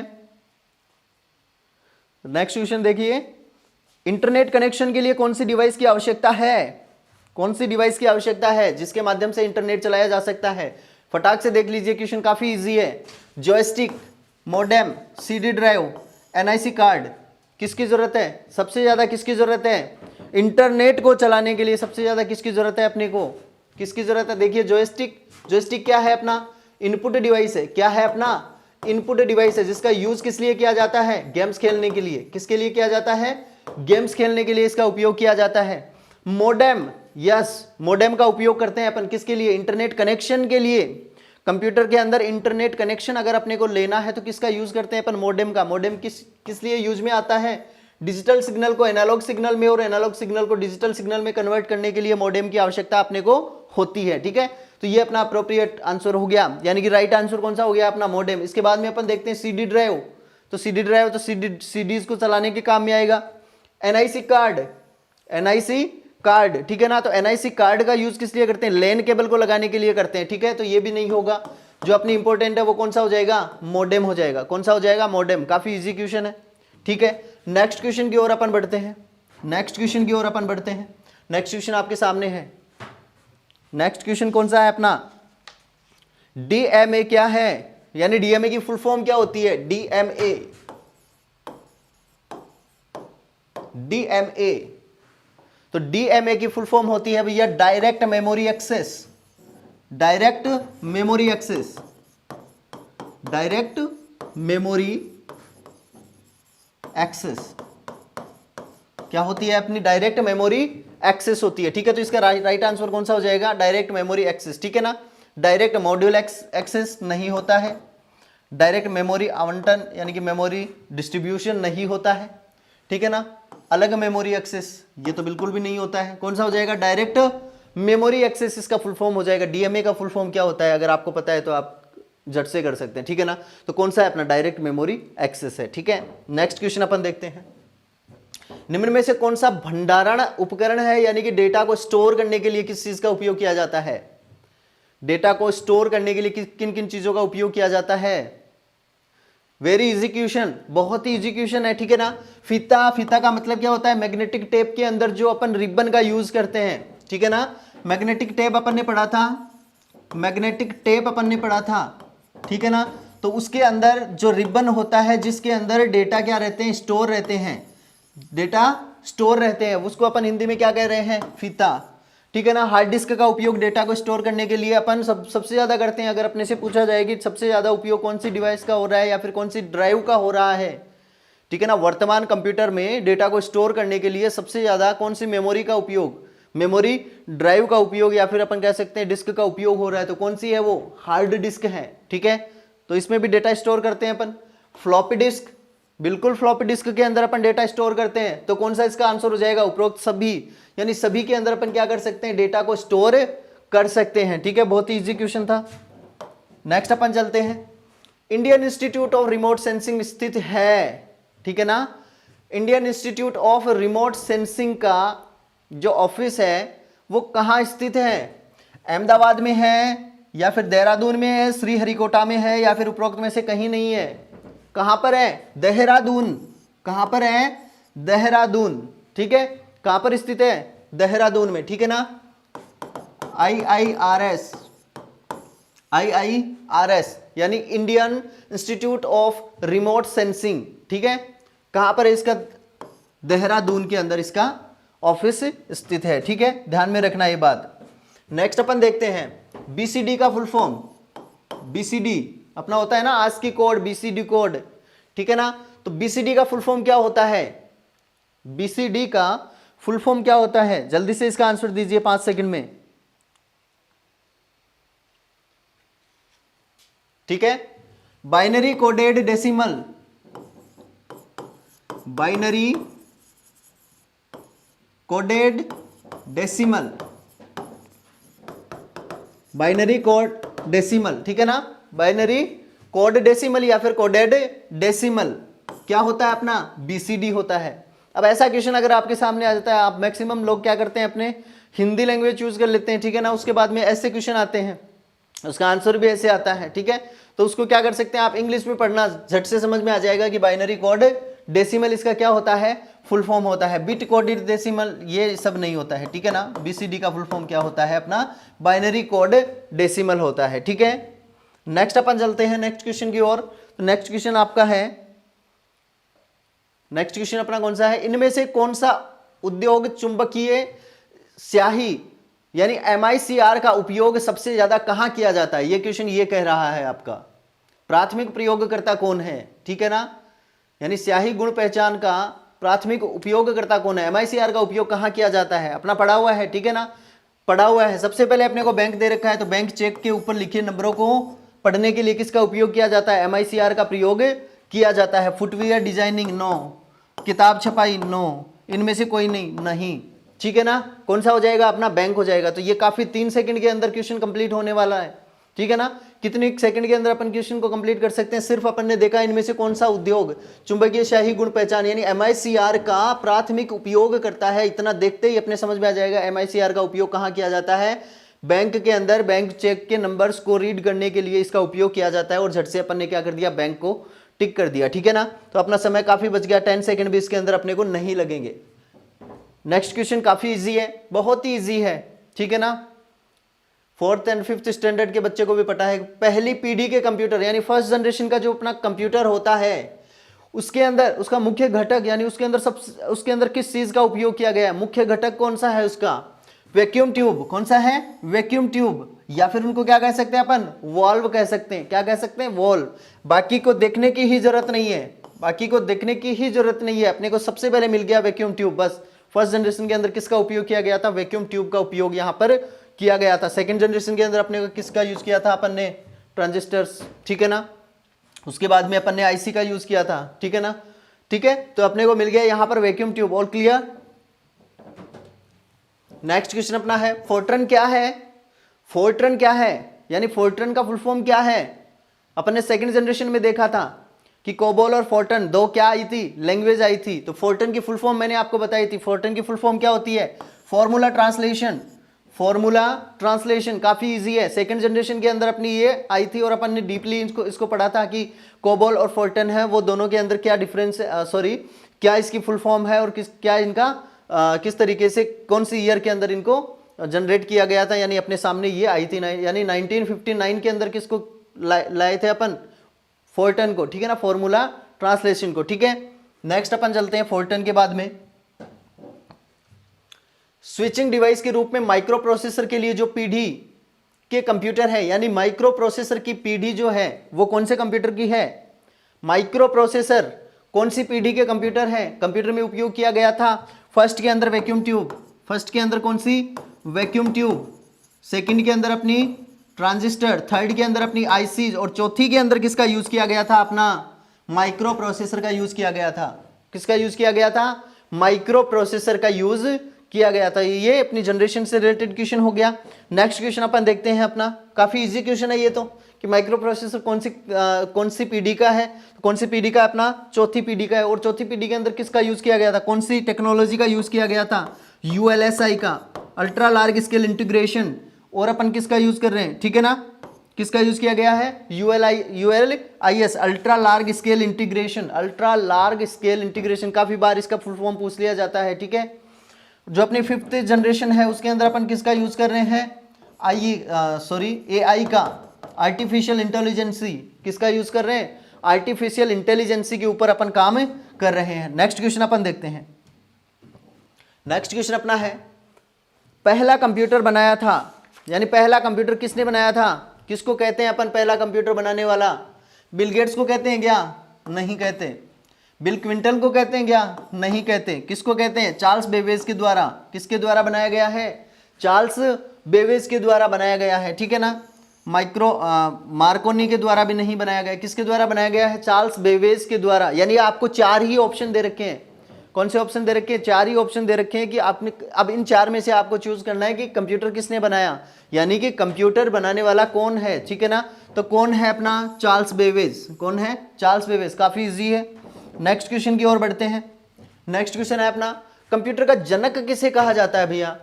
नेक्स्ट क्वेश्चन देखिए, इंटरनेट कनेक्शन के लिए कौन सी डिवाइस की आवश्यकता है, कौन सी डिवाइस की आवश्यकता है जिसके माध्यम से इंटरनेट चलाया जा सकता है। फटाक से देख लीजिए, क्वेश्चन काफी इजी है। Joystick, modem, CD drive, NIC card, किसकी जरूरत है, सबसे ज्यादा किसकी जरूरत है, इंटरनेट को चलाने के लिए सबसे ज्यादा किसकी जरूरत है, अपने को किसकी जरूरत है। देखिए जॉयस्टिक, जॉयस्टिक क्या है, अपना इनपुट डिवाइस है। क्या है, अपना इनपुट डिवाइस है, जिसका यूज किस लिए किया जाता है, गेम्स खेलने के लिए। किसके लिए किया जाता है, गेम्स खेलने के लिए इसका उपयोग किया जाता है। मोडेम, यस, मोडेम का उपयोग करते हैं अपन किसके लिए, इंटरनेट कनेक्शन के लिए। कंप्यूटर के अंदर इंटरनेट कनेक्शन अगर अपने को लेना है तो किसका यूज करते हैं अपन, मोडेम का। मोडेम किस लिए यूज में आता है, डिजिटल सिग्नल को एनालॉग सिग्नल में और एनालॉग सिग्नल को डिजिटल सिग्नल में कन्वर्ट करने के लिए मोडेम की आवश्यकता अपने को होती है, ठीक है। तो ये अपना अप्रोप्रिएट आंसर हो गया, यानी कि राइट आंसर कौन सा हो गया, अपना मोडेम। इसके बाद में अपन देखते हैं CD ड्राइव, तो CD ड्राइव तो CDs को चलाने के काम में आएगा। NIC कार्ड, NIC कार्ड, ठीक है ना। तो NIC कार्ड का यूज किस लिए करते हैं, लैन केबल को लगाने के लिए करते हैं, ठीक है। तो ये भी नहीं होगा, जो अपनी इंपॉर्टेंट है वो कौन सा हो जाएगा, मोडेम हो जाएगा। कौन सा हो जाएगा, मोडेम। काफी इजी क्वेश्चन है, ठीक है। नेक्स्ट क्वेश्चन की ओर अपन बढ़ते हैं, नेक्स्ट क्वेश्चन की ओर अपन बढ़ते हैं। नेक्स्ट क्वेश्चन आपके सामने है। नेक्स्ट क्वेश्चन कौन सा है अपना, DMA क्या है, यानी DMA की फुल फॉर्म क्या होती है, DMA, DMA, तो DMA की फुल फॉर्म होती है भैया direct memory access, direct memory access, direct memory access क्या होती है अपनी, डायरेक्ट मेमोरी एक्सेस होती है, ठीक है। तो इसका राइट आंसर कौन सा हो जाएगा, डायरेक्ट मेमोरी एक्सेस, ठीक है ना। डायरेक्ट मॉड्यूल एक्सेस नहीं होता है, डायरेक्ट मेमोरी आवंटन यानी कि मेमोरी डिस्ट्रीब्यूशन नहीं होता है, ठीक है ना। अलग मेमोरी एक्सेस ये तो बिल्कुल भी नहीं होता है। कौन सा हो जाएगा, डायरेक्ट मेमोरी एक्सेस इसका फुल फॉर्म हो जाएगा। DMA का फुल फॉर्म क्या होता है, अगर आपको पता है तो आप झट से कर सकते हैं, ठीक है ना। तो कौन सा है अपना, डायरेक्ट मेमोरी एक्सेस है, ठीक है। नेक्स्ट क्वेश्चन अपन देखते हैं, निम्न में से कौन सा भंडारण उपकरण है, यानी कि डेटा को स्टोर करने के लिए किस चीज का उपयोग किया जाता है, डेटा को स्टोर करने के लिए किन किन चीजों का उपयोग किया जाता है। वेरी इजी क्वेश्चन, बहुत ही इजी क्वेश्चन है, ठीक है ना। फीता, फीता का मतलब क्या होता है, मैग्नेटिक टेप के अंदर जो अपन रिबन का यूज करते हैं, ठीक है ना। मैग्नेटिक टेप अपन ने पढ़ा था, मैग्नेटिक टेप अपन ने पढ़ा था, ठीक है ना। तो उसके अंदर जो रिबन होता है जिसके अंदर डेटा क्या रहते हैं, स्टोर रहते हैं, डेटा स्टोर रहते हैं, उसको अपन हिंदी में क्या कह रहे हैं, फीता, ठीक है ना। हार्ड डिस्क का उपयोग डेटा को स्टोर करने के लिए अपन सबसे ज्यादा करते हैं। अगर अपने से पूछा जाए कि सबसे ज्यादा उपयोग कौन सी डिवाइस का हो रहा है या फिर कौन सी ड्राइव का हो रहा है, ठीक है ना। वर्तमान कंप्यूटर में डेटा को स्टोर करने के लिए सबसे ज्यादा कौन सी मेमोरी का उपयोग, मेमोरी ड्राइव का उपयोग या फिर अपन कह सकते हैं डिस्क का उपयोग हो रहा है। तो कौन सी है वो, हार्ड डिस्क है, ठीक है। तो इसमें भी डेटा स्टोर करते हैं अपन। फ्लॉपी डिस्क, बिल्कुल फ्लॉपी डिस्क के अंदर अपन डेटा स्टोर करते हैं। तो कौन सा इसका आंसर हो जाएगा, उपरोक्त सभी, यानी सभी के अंदर अपन क्या कर सकते हैं, डेटा को स्टोर कर सकते हैं, ठीक है। बहुत ही इजी क्वेश्चन था। नेक्स्ट अपन चलते हैं, Indian institute of remote sensing स्थित है, ठीक है ना। Indian institute of remote sensing का जो ऑफिस है वो कहाँ स्थित है, अहमदाबाद में है या फिर देहरादून में है, श्रीहरिकोटा में है या फिर उपरोक्त में से कहीं नहीं है। कहां पर है, देहरादून। कहां पर है, देहरादून, ठीक है। कहां पर स्थित है, देहरादून में, ठीक है ना। IIRS, IIRS यानी Indian institute of remote sensing, ठीक है। कहां पर है इसका, देहरादून के अंदर इसका ऑफिस स्थित है, ठीक है। ध्यान में रखना ये बात। नेक्स्ट अपन देखते हैं BCD का फुल फॉर्म। BCD अपना होता है ना, आज की कोड, BCD कोड, ठीक है ना। तो BCD का फुल फॉर्म क्या होता है, BCD का फुल फॉर्म क्या होता है, जल्दी से इसका आंसर दीजिए 5 सेकंड में। ठीक है, binary coded decimal, binary coded decimal, binary code decimal, ठीक है ना। बाइनरी कोड डेसिमल या फिर कोडेड डेसिमल क्या होता है अपना, BCD होता है। अब ऐसा क्वेश्चन अगर आपके सामने आ जाता है, आप मैक्सिमम लोग क्या करते हैं, अपने हिंदी लैंग्वेज चूज कर लेते हैं, ठीक है ना। उसके बाद में ऐसे क्वेश्चन आते हैं, उसका आंसर भी ऐसे आता है, ठीक है। तो उसको क्या कर सकते हैं आप, इंग्लिश में पढ़ना, झट से समझ में आ जाएगा कि बाइनरी कोड डेसिमल इसका क्या होता है, फुल फॉर्म होता है। बिट कोडेड डेसिमल ये सब नहीं होता है, ठीक है ना। BCD का फुल फॉर्म क्या होता है अपना, बाइनरी कोड डेसिमल होता है, ठीक है। नेक्स्ट अपन चलते हैं नेक्स्ट क्वेश्चन की ओर। तो नेक्स्ट क्वेश्चन आपका है, नेक्स्ट क्वेश्चन अपना कौन सा है, इनमें से कौन सा उद्योग चुंबकीय स्याही यानी MICR का उपयोग सबसे ज्यादा कहां किया जाता है, ये क्वेश्चन ये कह रहा है आपका, प्राथमिक प्रयोगकर्ता कौन है, ठीक है ना। यानी स्याही गुण पहचान का प्राथमिक उपयोगकर्ता कौन है, MICR का उपयोग कहां किया जाता है, अपना पढ़ा हुआ है, ठीक है ना, पढ़ा हुआ है। सबसे पहले अपने को बैंक दे रखा है, तो बैंक चेक के ऊपर लिखे नंबरों को पढ़ने के लिए किसका उपयोग किया जाता है, MICR का प्रयोग किया जाता है। फुटवियर डिजाइनिंग नो, किताब छपाई नो, इनमें से कोई नहीं, ठीक है ना। कौन सा हो जाएगा अपना, बैंक हो जाएगा। तो ये काफी 3 सेकंड के अंदर क्वेश्चन कंप्लीट होने वाला है, ठीक है ना। कितने सेकंड के अंदर अपन क्वेश्चन को कंप्लीट कर सकते हैं, सिर्फ अपन ने देखा इनमें से कौन सा उद्योग चुंबकीय स्याही गुण पहचान यानी MICR का प्राथमिक उपयोग करता है, इतना देखते ही अपने समझ में आ जाएगा MICR का उपयोग कहाँ किया जाता है, बैंक के अंदर बैंक चेक के नंबर्स को रीड करने के लिए इसका उपयोग किया जाता है। और झट से अपन ने क्या कर दिया, बैंक को टिक कर दिया, ठीक है ना। तो अपना समय काफी बच गया, 10 सेकंड भी इसके अंदर अपने को नहीं लगेंगे। नेक्स्ट क्वेश्चन काफी इजी है, बहुत ही इजी है, ठीक है ना। 4th एंड 5th स्टैंडर्ड के बच्चे को भी पता है। पहली पीढ़ी के कंप्यूटर यानी फर्स्ट जनरेशन का जो अपना कंप्यूटर होता है, उसके अंदर उसका मुख्य घटक यानी उसके अंदर किस चीज का उपयोग किया गया है, मुख्य घटक कौन सा है उसका, वैक्यूम ट्यूब। कौन सा है, वैक्यूम ट्यूब, या फिर उनको क्या कह सकते हैं अपन, वॉल्व कह सकते हैं। क्या कह सकते हैं, वॉल्व। बाकी को देखने की ही जरूरत नहीं है, बाकी को देखने की ही जरूरत नहीं है, अपने को सबसे पहले मिल गया वैक्यूम ट्यूब। बस फर्स्ट जनरेशन के अंदर किसका उपयोग किया गया था, वैक्यूम ट्यूब का उपयोग यहां पर किया गया था। सेकंड जनरेशन के अंदर अपने को किसका यूज किया था, अपन ने ट्रांजिस्टर्स, ठीक है ना। उसके बाद में अपन ने IC का यूज किया था, ठीक है ना, ठीक है। तो अपने को मिल गया यहां पर vacuum tube. All clear. Next question अपना है, फोर्ट्रन क्या है, फोर्ट्रन क्या है, यानी फोर्ट्रन का फुल फॉर्म क्या है। अपन ने सेकंड जनरेशन में देखा था कि कोबोल और फोर्ट्रन दो क्या आई थी, लैंग्वेज आई थी। तो फोर्ट्रन की फुल फॉर्म मैंने आपको बताई थी। फोर्ट्रन की फुल फॉर्म क्या होती है, फॉर्मूला ट्रांसलेशन, फॉर्मूला ट्रांसलेशन। काफी इजी है, सेकंड जनरेशन के अंदर अपनी ये आई थी और अपन ने डीपली इसको पढ़ा था कि कोबोल और फोर्ट्रन है वो दोनों के अंदर क्या डिफरेंस है, क्या इसकी फुल फॉर्म है और क्या इनका किस तरीके से कौन सी ईयर के अंदर इनको जनरेट किया गया था। यानी अपने सामने ये आई थी यानी 1959 के अंदर किसको लाए थे अपन, फोर्ट्रन को, ठीक है ना, फॉर्मूला ट्रांसलेशन को, ठीक है। नेक्स्ट अपन चलते हैं फोर्ट्रन के बाद में स्विचिंग डिवाइस के रूप में माइक्रो प्रोसेसर के लिए जो पीढ़ी के कंप्यूटर है, यानी माइक्रो प्रोसेसर की पीढ़ी जो है वो कौन से कंप्यूटर की है, माइक्रो प्रोसेसर कौन सी पीढ़ी के कंप्यूटर है, कंप्यूटर में उपयोग किया गया था। फर्स्ट के अंदर वैक्यूम ट्यूब, फर्स्ट के अंदर कौन सी, वैक्यूम ट्यूब। सेकंड के अंदर अपनी ट्रांजिस्टर, थर्ड के अंदर अपनी IC और चौथी के अंदर किसका यूज किया गया था, अपना माइक्रो प्रोसेसर का यूज किया गया था। किसका यूज किया गया था, माइक्रो प्रोसेसर का यूज किया गया था। ये अपनी जनरेशन से रिलेटेड क्वेश्चन हो गया। नेक्स्ट क्वेश्चन अपन देखते हैं अपना, काफी इजी क्वेश्चन है ये तो, कि माइक्रो प्रोसेसर कौन सी पीढ़ी का है, कौन सी पीढ़ी का, अपना चौथी पीढ़ी का है। और चौथी पीढ़ी के अंदर किसका यूज किया गया था, कौन सी टेक्नोलॉजी का यूज किया गया था, ULSI का, अल्ट्रा लार्ज स्केल इंटीग्रेशन। और अपन किसका यूज कर रहे हैं, ठीक है ना, किसका यूज किया गया है, ULIS, ultra large scale integration, ultra large scale integration. काफी बार इसका फुल फॉर्म पूछ लिया जाता है, ठीक है। जो अपनी 5th जनरेशन है उसके अंदर अपन किसका यूज कर रहे हैं, AI का, आर्टिफिशियल इंटेलिजेंसी। किसका यूज कर रहे हैं, आर्टिफिशियल इंटेलिजेंसी के ऊपर अपन काम कर रहे हैं। नेक्स्ट क्वेश्चन अपन देखते हैं। नेक्स्ट क्वेश्चन अपना है, पहला कंप्यूटर बनाया था, यानी पहला कंप्यूटर किसने बनाया था, किसको कहते हैं अपन पहला कंप्यूटर बनाने वाला, बिल गेट्स को कहते हैं क्या, नहीं कहते। बिल क्विंटन को कहते हैं क्या? नहीं कहते। किसको कहते हैं? चार्ल्स बेबेज के द्वारा। किसके द्वारा बनाया गया है? चार्ल्स बेबेज के द्वारा बनाया गया है, ठीक है ना। मार्कोनी के द्वारा भी नहीं बनाया गया। किसके द्वारा बनाया गया है? चार्ल्स बेबेज के द्वारा। यानी आपको 4 ही ऑप्शन दे रखे हैं। कौन से ऑप्शन दे रखे हैं? 4 ही ऑप्शन दे रखे हैं कि आपने अब इन 4 में से आपको चूज करना है कि कंप्यूटर किसने बनाया, यानी कि कंप्यूटर बनाने वाला कौन है, ठीक है ना। तो कौन है अपना? Charles Babbage. कौन है? Charles Babbage. काफी इजी है। नेक्स्ट क्वेश्चन की ओर बढ़ते हैं। नेक्स्ट क्वेश्चन है अपना, कंप्यूटर का जनक किसे कहा जाता है भैया?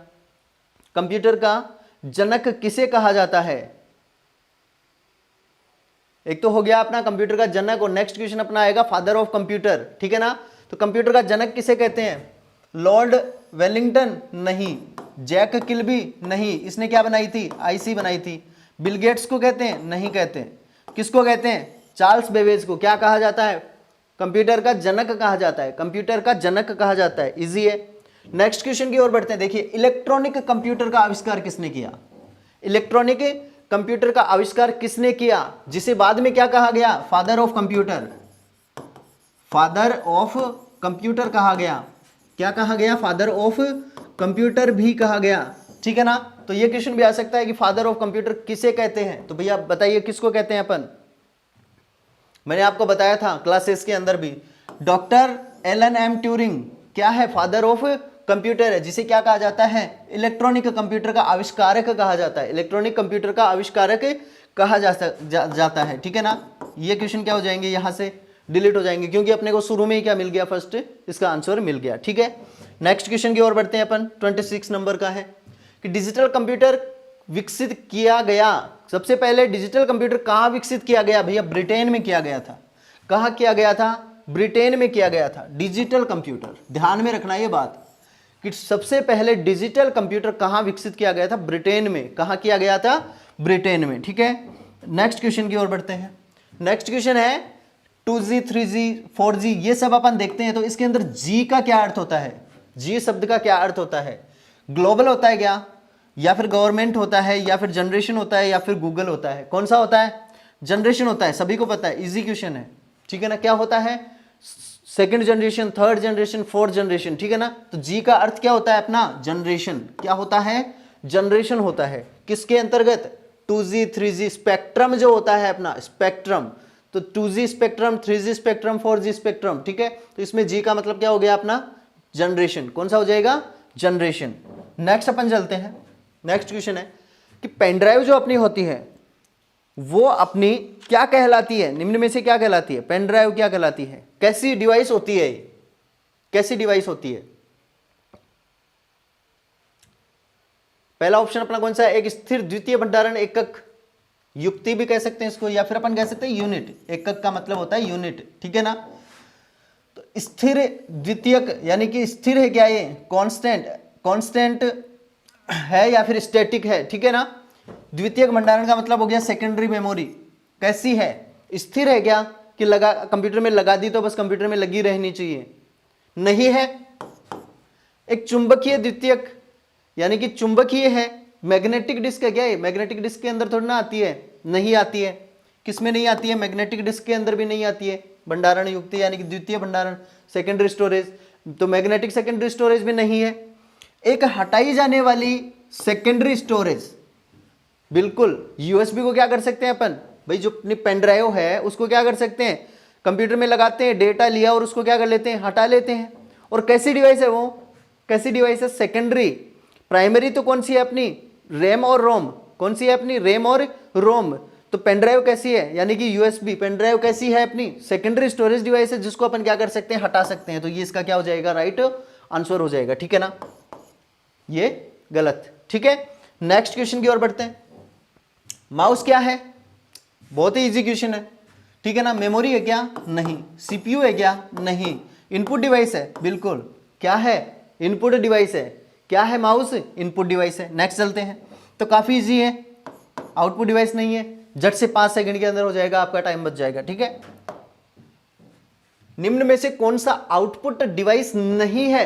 कंप्यूटर का जनक किसे कहा जाता है? एक तो हो गया अपना कंप्यूटर का जनक, और नेक्स्ट क्वेश्चन अपना आएगा फादर ऑफ कंप्यूटर, ठीक है ना। तो कंप्यूटर का जनक किसे कहते हैं? Lord Wellington? नहीं। Jack Kilby? नहीं। इसने क्या बनाई थी? आईसी बनाई थी। बिल गेट्स को कहते हैं? नहीं कहते। किसको कहते हैं? चार्ल्स बेबेज को क्या कहा जाता है? कंप्यूटर का जनक कहा जाता है। कंप्यूटर का जनक कहा जाता है। इजी है। नेक्स्ट क्वेश्चन की ओर बढ़ते हैं। देखिए, इलेक्ट्रॉनिक कंप्यूटर का आविष्कार किसने किया? इलेक्ट्रॉनिक कंप्यूटर का आविष्कार किसने किया, जिसे बाद में क्या कहा गया? Father of computer. Father of computer कहा गया। क्या कहा गया? फादर ऑफ कंप्यूटर भी कहा गया, ठीक है ना। तो ये क्वेश्चन भी आ सकता है कि फादर ऑफ कंप्यूटर किसे कहते हैं। तो भैया बताइए किसको कहते हैं अपन? मैंने आपको बताया था क्लासेस के अंदर भी, डॉक्टर एलन एम ट्यूरिंग क्या है? फादर ऑफ कंप्यूटर है, जिसे क्या कहा जाता है? इलेक्ट्रॉनिक कंप्यूटर का आविष्कारक कहा जाता है। इलेक्ट्रॉनिक कंप्यूटर का आविष्कारक कहा जाता है, ठीक है ना। ये क्वेश्चन क्या हो जाएंगे? यहां से डिलीट हो जाएंगे, क्योंकि अपने को शुरू में ही क्या मिल गया? फर्स्ट इसका आंसर मिल गया, ठीक है। नेक्स्ट क्वेश्चन की ओर बढ़ते हैं अपन। 26 नंबर का है कि डिजिटल कंप्यूटर विकसित किया गया। सबसे पहले डिजिटल कंप्यूटर कहां विकसित किया गया भैया? ब्रिटेन में किया गया था। कहां किया गया था? ब्रिटेन में किया गया था डिजिटल कंप्यूटर। ध्यान में रखना ये बात कि सबसे पहले डिजिटल कंप्यूटर कहां विकसित किया गया था? ब्रिटेन में। कहां किया गया था? ब्रिटेन में, ठीक है। नेक्स्ट क्वेश्चन की ओर बढ़ते हैं। नेक्स्ट क्वेश्चन है 2G 3G 4G, ये सब अपन देखते हैं। तो इसके अंदर जी का क्या अर्थ होता है? जी शब्द का क्या अर्थ होता है? ग्लोबल होता है क्या, या फिर गवर्नमेंट होता है, या फिर जनरेशन होता है, या फिर गूगल होता है? कौन सा होता है? जनरेशन होता है, सभी को पता है, इजी क्वेश्चन है, ठीक है ना। क्या होता है? Second generation, third generation, fourth generation, ठीक है ना। तो जी का अर्थ क्या होता है अपना? जनरेशन। क्या होता है? जनरेशन होता है। किसके अंतर्गत? 2G 3G स्पेक्ट्रम जो होता है अपना, स्पेक्ट्रम। तो 2G spectrum, 3G spectrum, 4G spectrum, ठीक है। तो इसमें जी का मतलब क्या हो गया अपना? जनरेशन। कौन सा हो जाएगा? जनरेशन। नेक्स्ट अपन चलते हैं। नेक्स्ट क्वेश्चन है कि पेनड्राइव जो अपनी होती है वो अपनी क्या कहलाती है? निम्न में से क्या कहलाती है? पेनड्राइव क्या कहलाती है? कैसी डिवाइस होती है? कैसी डिवाइस होती है? पहला ऑप्शन अपना कौन सा है? एक स्थिर द्वितीय भंडारण एकक, युक्ति भी कह सकते हैं इसको, या फिर अपन कह सकते हैं यूनिट। एकक का मतलब होता है यूनिट, ठीक है ना। तो स्थिर द्वितीयक यानी कि स्थिर है क्या? ये कांस्टेंट है या फिर स्टैटिक है, ठीक है ना। द्वितीयक भंडारण का मतलब हो गया सेकेंडरी मेमोरी। कैसी है? स्थिर है क्या कि कंप्यूटर में लगा दी तो बस कंप्यूटर में लगी रहनी चाहिए? नहीं है। एक चुंबकीय द्वितीयक यानी कि चुंबकीय है। मैग्नेटिक डिस्क है क्या? ये मैग्नेटिक डिस्क के अंदर थोड़ी ना आती है, नहीं आती है। किस में नहीं आती है? मैग्नेटिक डिस्क के अंदर भी नहीं आती है भंडारण युक्ति यानी कि द्वितीय भंडारण, सेकेंडरी स्टोरेज। तो मैग्नेटिक सेकेंडरी स्टोरेज भी नहीं है। एक हटाई जाने वाली सेकेंडरी स्टोरेज, बिल्कुल। यूएसबी को क्या कर सकते हैं अपन भाई? जो अपनी पेन ड्राइव है उसको क्या कर सकते हैं? कंप्यूटर में लगाते हैं, डेटा लिया और उसको क्या कर लेते हैं? हटा लेते हैं। और कैसी डिवाइस है वो? कैसी डिवाइस है? सेकेंडरी। प्राइमरी तो कौन सी है अपनी? रैम और रोम। कौन सी है अपनी? रैम और रोम। तो पेन ड्राइव कैसी है? यानी कि यूएसबी। पेन ड्राइव कैसी है अपनी? सेकेंडरी स्टोरेज डिवाइस है, जिसको अपन क्या कर सकते हैं? हटा सकते हैं। तो ये इसका क्या हो जाएगा? राइट आंसर हो जाएगा, ठीक है ना। ये गलत, ठीक है। नेक्स्ट क्वेश्चन की ओर बढ़ते हैं। माउस क्या है? बहुत ही इजी क्वेश्चन है, ठीक है ना। मेमोरी है क्या? नहीं। सीपीयू है क्या? नहीं। इनपुट डिवाइस है? बिल्कुल। क्या है? इनपुट डिवाइस है। क्या है माउस? इनपुट डिवाइस है। नेक्स्ट चलते हैं। तो काफी इजी है। आउटपुट डिवाइस नहीं है। झट से 5 सेकंड के अंदर हो जाएगा, आपका टाइम बच जाएगा, ठीक है। निम्न में से कौन सा आउटपुट डिवाइस नहीं है?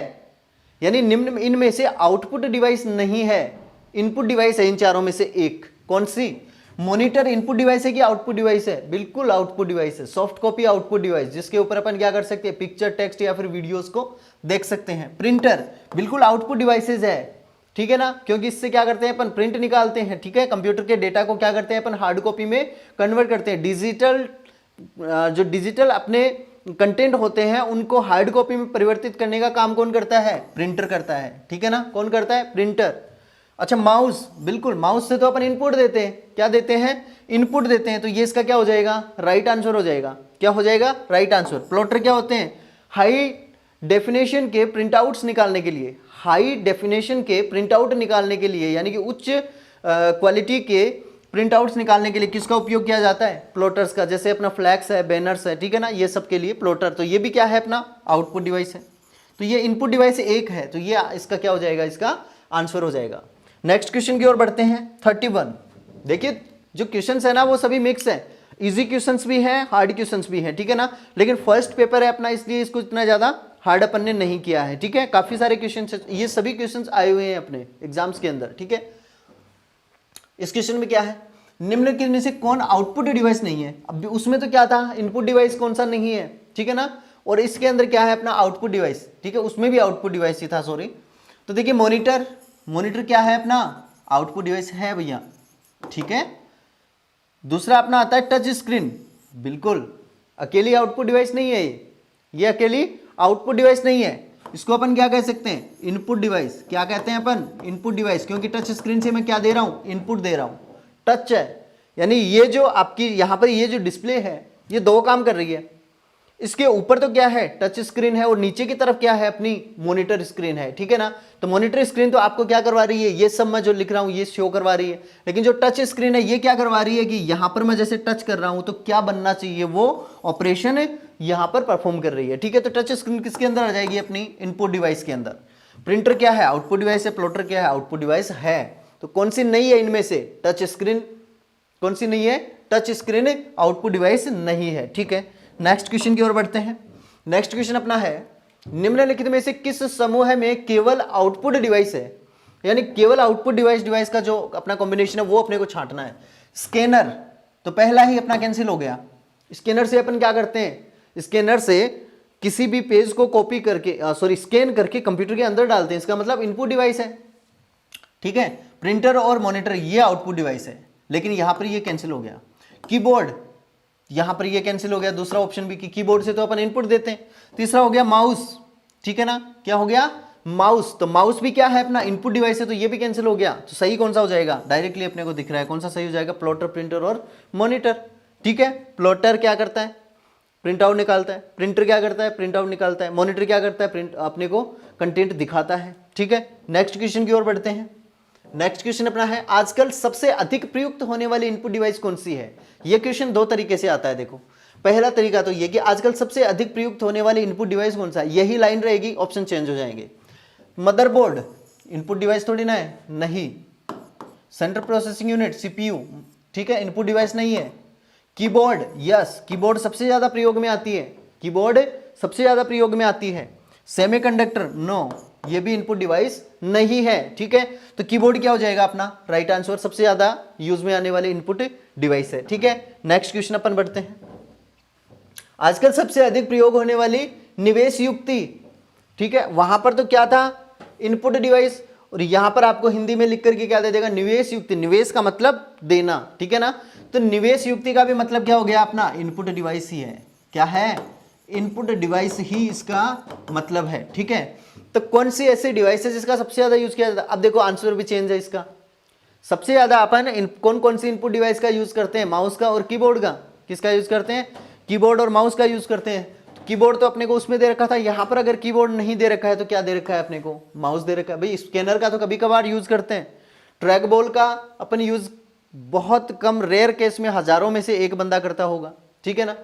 यानी निम्न इनमें से आउटपुट डिवाइस नहीं है, इनपुट डिवाइस है इन चारों में से एक। कौन सी? मॉनिटर इनपुट डिवाइस है कि आउटपुट डिवाइस है? बिल्कुल आउटपुट डिवाइस है। सॉफ्ट कॉपी आउटपुट डिवाइस, जिसके ऊपर अपन क्या कर सकते हैं, पिक्चर, टेक्स्ट या फिर वीडियोस को देख सकते हैं। प्रिंटर बिल्कुल आउटपुट डिवाइसेज है, ठीक है ना, क्योंकि इससे क्या करते हैं अपन, प्रिंट निकालते हैं, ठीक है। कंप्यूटर के डेटा को क्या करते हैं अपन, हार्ड कॉपी में कन्वर्ट करते हैं। डिजिटल जो डिजिटल अपने कंटेंट होते हैं उनको हार्ड कॉपी में परिवर्तित करने का काम कौन करता है? प्रिंटर करता है, ठीक है ना। कौन करता है? प्रिंटर। अच्छा, माउस, बिल्कुल माउस से तो अपन इनपुट देते हैं। क्या देते हैं? इनपुट देते हैं। तो ये इसका क्या हो जाएगा? राइट आंसर हो जाएगा। क्या हो जाएगा? Right answer. प्लॉटर क्या होते हैं? हाई डेफिनेशन के प्रिंटआउट्स निकालने के लिए, हाई डेफिनेशन के प्रिंटआउट निकालने के लिए, यानी कि उच्च क्वालिटी के प्रिंटआउट्स निकालने के लिए किसका उपयोग किया जाता है? प्लॉटर्स का। जैसे अपना फ्लैक्स है, बैनर्स है, ठीक है ना, ये सब के लिए प्लॉटर। तो ये भी क्या है? अपना आउटपुट डिवाइस है। तो ये इनपुट डिवाइस एक है, तो ये इसका क्या हो जाएगा? इसका आंसर हो जाएगा। नेक्स्ट क्वेश्चन की ओर बढ़ते हैं। 31। देखिए जो क्वेश्चंस है ना वो सभी मिक्स है, इजी क्वेश्चंस भी हैं, हार्ड क्वेश्चंस भी हैं, ठीक है ना। लेकिन फर्स्ट पेपर है अपना, इसलिए इसको इतना ज्यादा हार्ड अपन ने नहीं किया है, ठीक है। काफी सारे क्वेश्चंस, ये सभी क्वेश्चंस आए हुए हैं अपने एग्जाम्स के अंदर, ठीक है। इस क्वेश्चन में क्या है? निम्नलिखित में से कौन आउटपुट डिवाइस नहीं है? अब उसमें तो क्या था, इनपुट डिवाइस कौन सा नहीं है, ठीक है ना। और इसके अंदर क्या है? अपना आउटपुट डिवाइस, ठीक है। उसमें भी आउटपुट डिवाइस ही था, सॉरी। तो देखिए मॉनिटर, मॉनिटर क्या है? अपना आउटपुट डिवाइस है भैया, ठीक है। दूसरा अपना आता है टच स्क्रीन, बिल्कुल अकेली आउटपुट डिवाइस नहीं है ये अकेली आउटपुट डिवाइस नहीं है। इसको अपन क्या कह सकते हैं? Input device. क्या कहते हैं अपन? इनपुट डिवाइस, क्योंकि टच स्क्रीन से मैं क्या दे रहा हूं? इनपुट दे रहा हूं। टच है, यानी ये जो आपकी यहां पर ये जो डिस्प्ले है ये दो काम कर रही है। इसके ऊपर तो क्या है? टच स्क्रीन है, और नीचे की तरफ क्या है? अपनी मॉनिटर स्क्रीन है, ठीक है ना। तो मॉनिटर स्क्रीन तो आपको क्या करवा रही है? ये सब मैं जो लिख रहा हूं ये शो करवा रही है। लेकिन जो टच स्क्रीन है ये क्या करवा रही है कि यहां पर मैं जैसे टच कर रहा हूं तो क्या बनना चाहिए? वो ऑपरेशन यहां पर परफॉर्म कर रही है, ठीक है। तो टच स्क्रीन किसके अंदर आ जाएगी? अपनी इनपुट डिवाइस के अंदर। प्रिंटर क्या है? आउटपुट डिवाइस है। प्लॉटर क्या है? आउटपुट डिवाइस है। तो कौन सी नहीं है इनमें से? टच स्क्रीन कौन सी नहीं है? टच स्क्रीन आउटपुट डिवाइस नहीं है, ठीक है। नेक्स्ट क्वेश्चन की ओर बढ़ते हैं। नेक्स्ट क्वेश्चन अपना है, निम्नलिखित में से किस समूह में केवल आउटपुट डिवाइस है? यानी केवल आउटपुट डिवाइस का जो अपना कॉम्बिनेशन है वो अपने को छांटना है। स्कैनर तो पहला ही अपना कैंसिल हो गया। स्कैनर से अपन क्या करते हैं? स्कैनर से किसी भी पेज को कॉपी करके स्कैन करके कंप्यूटर के अंदर डालते हैं, इसका मतलब इनपुट डिवाइस है, ठीक है। प्रिंटर और मॉनिटर ये आउटपुट डिवाइस है, लेकिन यहां पर ये कैंसिल हो गया। कीबोर्ड, यहां पर ये कैंसिल हो गया। दूसरा ऑप्शन भी कि कीबोर्ड से तो अपन इनपुट देते हैं। तीसरा हो गया माउस, ठीक है ना। क्या हो गया? माउस। तो माउस भी क्या है? अपना इनपुट डिवाइस है, तो ये भी कैंसिल हो गया। तो सही कौन सा हो जाएगा? डायरेक्टली अपने को दिख रहा है कौन सा सही हो जाएगा? प्लॉटर, प्रिंटर और मॉनिटर, ठीक है। प्लॉटर क्या करता है? प्रिंट आउट निकालता है। प्रिंटर क्या करता है? प्रिंट आउट निकालता है। मॉनिटर क्या करता है? प्रिंट अपने को कंटेंट दिखाता है, ठीक है। नेक्स्ट क्वेश्चन की ओर बढ़ते हैं। नेक्स्ट क्वेश्चन अपना है, आजकल सबसे अधिक प्रयुक्त होने वाली इनपुट डिवाइस कौन सी है? यह क्वेश्चन दो तरीके से आता है। देखो, पहला तरीका तो यह कि आजकल सबसे अधिक प्रयुक्त होने वाली इनपुट डिवाइस कौन सा है, यही लाइन रहेगी, ऑप्शन चेंज हो जाएंगे। मदरबोर्ड इनपुट डिवाइस थोड़ी ना है, नहीं। सेंट्रल प्रोसेसिंग यूनिट सीपीयू, ठीक है, इनपुट डिवाइस नहीं है। कीबोर्ड, यस, कीबोर्ड सबसे ज्यादा प्रयोग में आती है, कीबोर्ड सबसे ज्यादा प्रयोग में आती है। सेमीकंडक्टर, नो, ये भी इनपुट डिवाइस नहीं है, ठीक है। तो कीबोर्ड क्या हो जाएगा अपना? राइट आंसर, सबसे ज्यादा यूज में आने वाली इनपुट डिवाइस है, ठीक है। नेक्स्ट क्वेश्चन अपन बढ़ते हैं। आजकल सबसे अधिक प्रयोग होने वाली निवेश युक्ति, ठीक है, वहां पर तो क्या था? इनपुट डिवाइस, और यहां पर आपको हिंदी में लिख करके क्या दे देगा? निवेश युक्ति। निवेश का मतलब देना, ठीक है ना। तो निवेश युक्ति का भी मतलब क्या हो गया? अपना इनपुट डिवाइस ही है। क्या है? इनपुट डिवाइस ही इसका मतलब है, ठीक है। तो कौन सी ऐसी डिवाइस है जिसका सबसे ज्यादा यूज किया जाता है? अब देखो आंसर भी चेंज है इसका। सबसे ज्यादा अपन कौन कौन सी इनपुट डिवाइस का यूज करते हैं? माउस का और कीबोर्ड का। किसका यूज करते हैं? कीबोर्ड और माउस का यूज करते हैं। तो कीबोर्ड तो अपने को उसमें दे रखा था, यहां पर अगर कीबोर्ड नहीं दे रखा है तो क्या दे रखा है अपने को? माउस दे रखा है। भाई स्कैनर का तो कभी कभार यूज करते हैं। ट्रैक बॉल का अपन यूज बहुत कम, रेयर केस में हजारों में से एक बंदा करता होगा, ठीक है ना।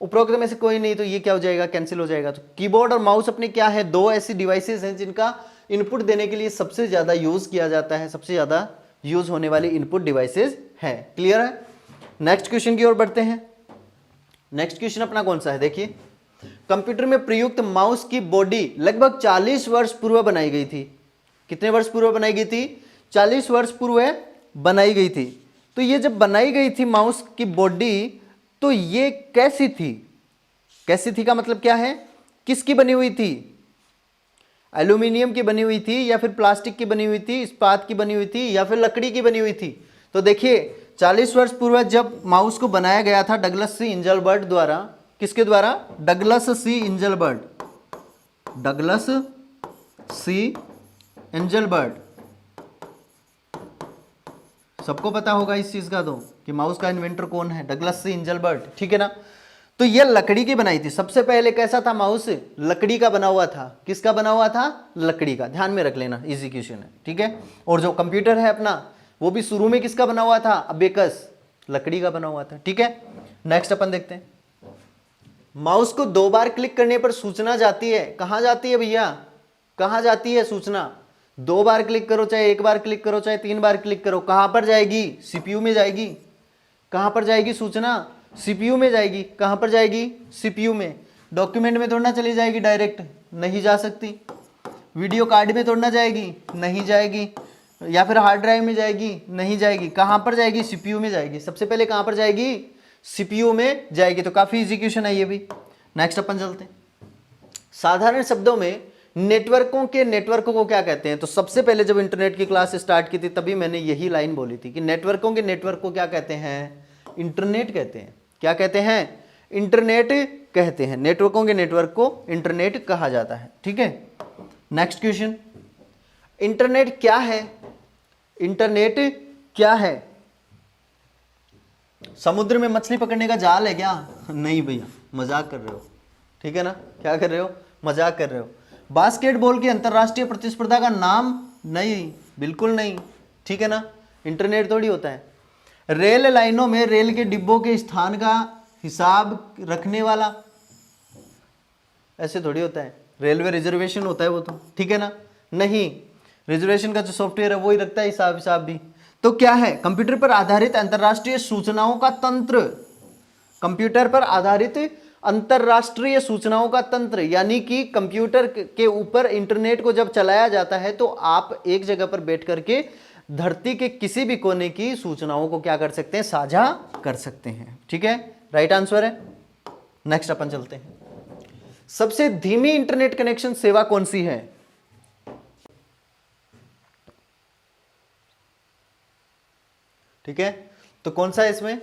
उपरोक्त में से कोई नहीं, तो ये क्या हो जाएगा? कैंसिल हो जाएगा। तो कीबोर्ड और माउस अपने क्या है? दो ऐसी डिवाइसेस हैं जिनका इनपुट देने के लिए सबसे ज्यादा यूज किया जाता है, सबसे ज्यादा यूज होने वाली इनपुट डिवाइसेस है। क्लियर है? नेक्स्ट क्वेश्चन की ओर बढ़ते हैं। नेक्स्ट क्वेश्चन अपना कौन सा है? देखिए, कंप्यूटर में प्रयुक्त माउस की बॉडी लगभग 40 वर्ष पूर्व बनाई गई थी। कितने वर्ष पूर्व बनाई गई थी? 40 वर्ष पूर्व बनाई गई थी। तो ये जब बनाई गई थी माउस की बॉडी, तो ये कैसी थी? कैसी थी का मतलब क्या है? किसकी बनी हुई थी? एल्यूमिनियम की बनी हुई थी, या फिर प्लास्टिक की बनी हुई थी, इस्पात की बनी हुई थी, या फिर लकड़ी की बनी हुई थी? तो देखिए 40 वर्ष पूर्व जब माउस को बनाया गया था डगलस सी इंजलबर्ट द्वारा, किसके द्वारा? डगलस सी इंजलबर्ट, डगलस सी इंजलबर्ट। सबको पता होगा इस चीज का तो कि माउस का इन्वेंटर कौन है? डगलस सी इंजलबर्ट, ठीक है ना। तो ये लकड़ी की बनाई थी। सबसे पहले कैसा था माउस? लकड़ी का बना हुआ था। किसका बना हुआ था? लकड़ी का। ध्यान में रख लेना, इजी क्वेश्चन है, ठीक है। और जो कंप्यूटर है अपना, वो भी शुरू में किसका बना हुआ था? अबेकस, लकड़ी का बना हुआ था, ठीक है। नेक्स्ट अपन देखते हैं, माउस को 2 बार क्लिक करने पर सूचना जाती है। कहां जाती है भैया? कहां जाती है सूचना? 2 बार क्लिक करो, चाहे 1 बार क्लिक करो, चाहे 3 बार क्लिक करो, कहां पर जाएगी? सीपीयू में जाएगी। कहां पर जाएगी सूचना? सीपीयू में जाएगी। कहां पर जाएगी? सीपीयू में। डॉक्यूमेंट में थोड़ा ना चली जाएगी डायरेक्ट, नहीं जा सकती। वीडियो कार्ड में थोड़ा ना जाएगी, नहीं जाएगी। या फिर हार्ड ड्राइव में जाएगी, नहीं जाएगी। कहां पर जाएगी? सीपीयू में जाएगी। सबसे पहले कहां पर जाएगी? सीपीयू में जाएगी। तो काफी इजी क्वेश्चन है ये भी। नेक्स्ट अपन चलते हैं, साधारण शब्दों में नेटवर्कों को क्या कहते हैं? तो सबसे पहले जब इंटरनेट की क्लास स्टार्ट की थी तभी मैंने यही लाइन बोली थी कि नेटवर्क को क्या कहते हैं? इंटरनेट कहते हैं। क्या कहते हैं? इंटरनेट कहते हैं। नेटवर्कों के नेटवर्क को इंटरनेट कहा जाता है, ठीक है। नेक्स्ट क्वेश्चन, इंटरनेट क्या है? इंटरनेट क्या है? समुद्र में मछली पकड़ने का जाल है क्या? नहीं भैया, मजाक कर रहे हो, ठीक है ना। क्या कर रहे हो? मजाक कर रहे हो। बास्केटबॉल की अंतरराष्ट्रीय प्रतिस्पर्धा का नाम? नहीं, बिल्कुल नहीं, ठीक है ना। इंटरनेट थोड़ी होता है। रेल लाइनों में रेल के डिब्बों के स्थान का हिसाब रखने वाला? ऐसे थोड़ी होता है। रेलवे रिजर्वेशन होता है वो तो, ठीक है ना। नहीं, रिजर्वेशन का जो सॉफ्टवेयर है वो ही रखता है हिसाब भी। तो क्या है? कंप्यूटर पर आधारित अंतरराष्ट्रीय सूचनाओं का तंत्र। कंप्यूटर पर आधारित अंतरराष्ट्रीय सूचनाओं का तंत्र, यानी कि कंप्यूटर के ऊपर इंटरनेट को जब चलाया जाता है तो आप एक जगह पर बैठ करके धरती के किसी भी कोने की सूचनाओं को क्या कर सकते हैं? साझा कर सकते हैं, ठीक है। राइट आंसर है। नेक्स्ट अपन चलते हैं, सबसे धीमी इंटरनेट कनेक्शन सेवा कौन सी है? ठीक है, तो कौन सा है इसमें?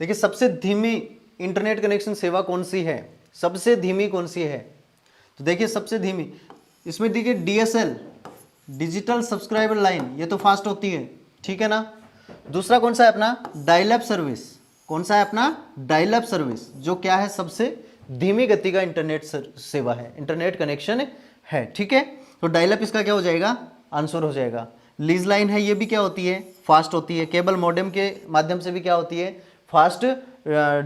देखिए, सबसे धीमी इंटरनेट कनेक्शन सेवा कौन सी है? सबसे धीमी कौन सी है? तो देखिए सबसे धीमी इसमें देखिए डीएसएल, डिजिटल सब्सक्राइबर लाइन, ये तो फास्ट होती है, ठीक है ना। दूसरा कौन सा है अपना? Dial up service. कौन सा है अपना? डायल अप सर्विस, जो क्या है? सबसे धीमी गति का इंटरनेट सेवा है, इंटरनेट कनेक्शन है, ठीक है। तो डायल अप इसका क्या हो जाएगा? आंसर हो जाएगा। लीज लाइन है, ये भी क्या होती है? फास्ट होती है। केबल मॉडेम के माध्यम से भी क्या होती है? फास्ट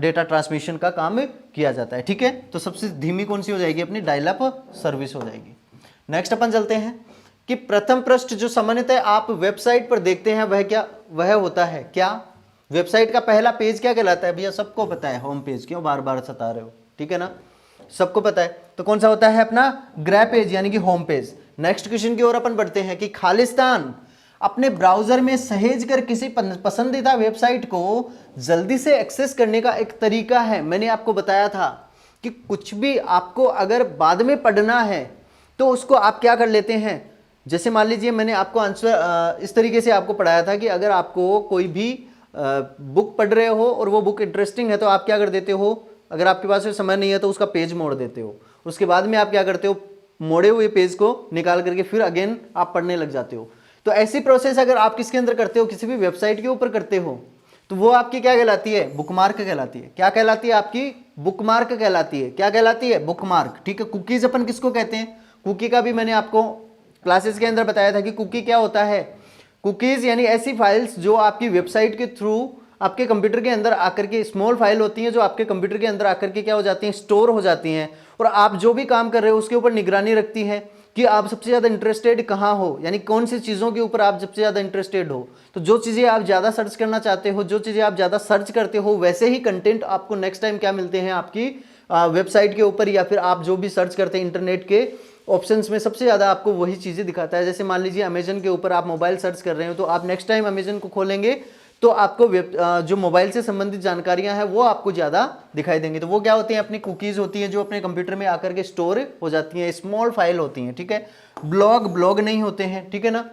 डेटा ट्रांसमिशन का काम किया जाता है, ठीक है। तो सबसे धीमी कौन सी हो जाएगी? अपनी डायल अप सर्विस हो जाएगी। नेक्स्ट अपन चलते हैं कि प्रथम पृष्ठ जो सामान्यतः आप वेबसाइट पर देखते हैं वह होता है क्या? वेबसाइट का पहला पेज क्या कहलाता है भैया? सबको पता है, होम पेज। क्यों बार बार सता रहे हो, ठीक है ना, सबको पता है। तो कौन सा होता है अपना? ग्रैब पेज, यानी कि होम पेज। नेक्स्ट क्वेश्चन की ओर अपन बढ़ते हैं कि खालिस्तान अपने ब्राउजर में सहेज कर किसी पसंदीदा वेबसाइट को जल्दी से एक्सेस करने का एक तरीका है। मैंने आपको बताया था कि कुछ भी आपको अगर बाद में पढ़ना है तो उसको आप क्या कर लेते हैं, जैसे मान लीजिए मैंने आपको आंसर इस तरीके से आपको पढ़ाया था कि अगर आपको कोई भी बुक पढ़ रहे हो और वो बुक इंटरेस्टिंग है तो आप क्या कर देते हो, अगर आपके पास समय नहीं है तो उसका पेज मोड़ देते हो। उसके बाद में आप क्या करते हो, मोड़े हुए पेज को निकाल करके फिर अगेन आप पढ़ने लग जाते हो। तो ऐसी प्रोसेस अगर आप किसके अंदर करते हो, किसी भी वेबसाइट के ऊपर करते हो, तो वो आपकी क्या कहलाती है? बुकमार्क कहलाती है। क्या कहलाती है? आपकी बुकमार्क कहलाती है। क्या कहलाती है? बुकमार्क, ठीक है। कुकीज अपन किसको कहते हैं? कुकी का भी मैंने आपको क्लासेस के अंदर बताया था कि कुकी क्या होता है। कुकीज यानी ऐसी फाइल्स जो आपकी वेबसाइट के थ्रू आपके कंप्यूटर के अंदर आकर के, स्मॉल फाइल होती हैं जो आपके कंप्यूटर के अंदर आकर के क्या हो जाती हैं? स्टोर हो जाती हैं, और आप जो भी काम कर रहे हो उसके ऊपर निगरानी रखती है कि आप सबसे ज़्यादा इंटरेस्टेड कहाँ हो, यानी कौन सी चीज़ों के ऊपर आप सबसे ज़्यादा इंटरेस्टेड हो। तो जो चीज़ें आप ज़्यादा सर्च करना चाहते हो, जो चीज़ें आप ज़्यादा सर्च करते हो, वैसे ही कंटेंट आपको नेक्स्ट टाइम क्या मिलते हैं आपकी वेबसाइट के ऊपर, या फिर आप जो भी सर्च करते हैं इंटरनेट के ऑप्शंस में सबसे ज़्यादा आपको वही चीज़ें दिखाता है। जैसे मान लीजिए अमेजन के ऊपर आप मोबाइल सर्च कर रहे हो तो आप नेक्स्ट टाइम अमेजन को खोलेंगे तो आपको जो मोबाइल से संबंधित जानकारियां हैं वो आपको ज़्यादा दिखाई देंगी। तो वो क्या होती हैं, अपनी कुकीज़ होती हैं जो अपने कंप्यूटर में आकर के स्टोर हो जाती हैं, स्मॉल फाइल होती हैं, ठीक है। ब्लॉग नहीं होते हैं, ठीक है ना।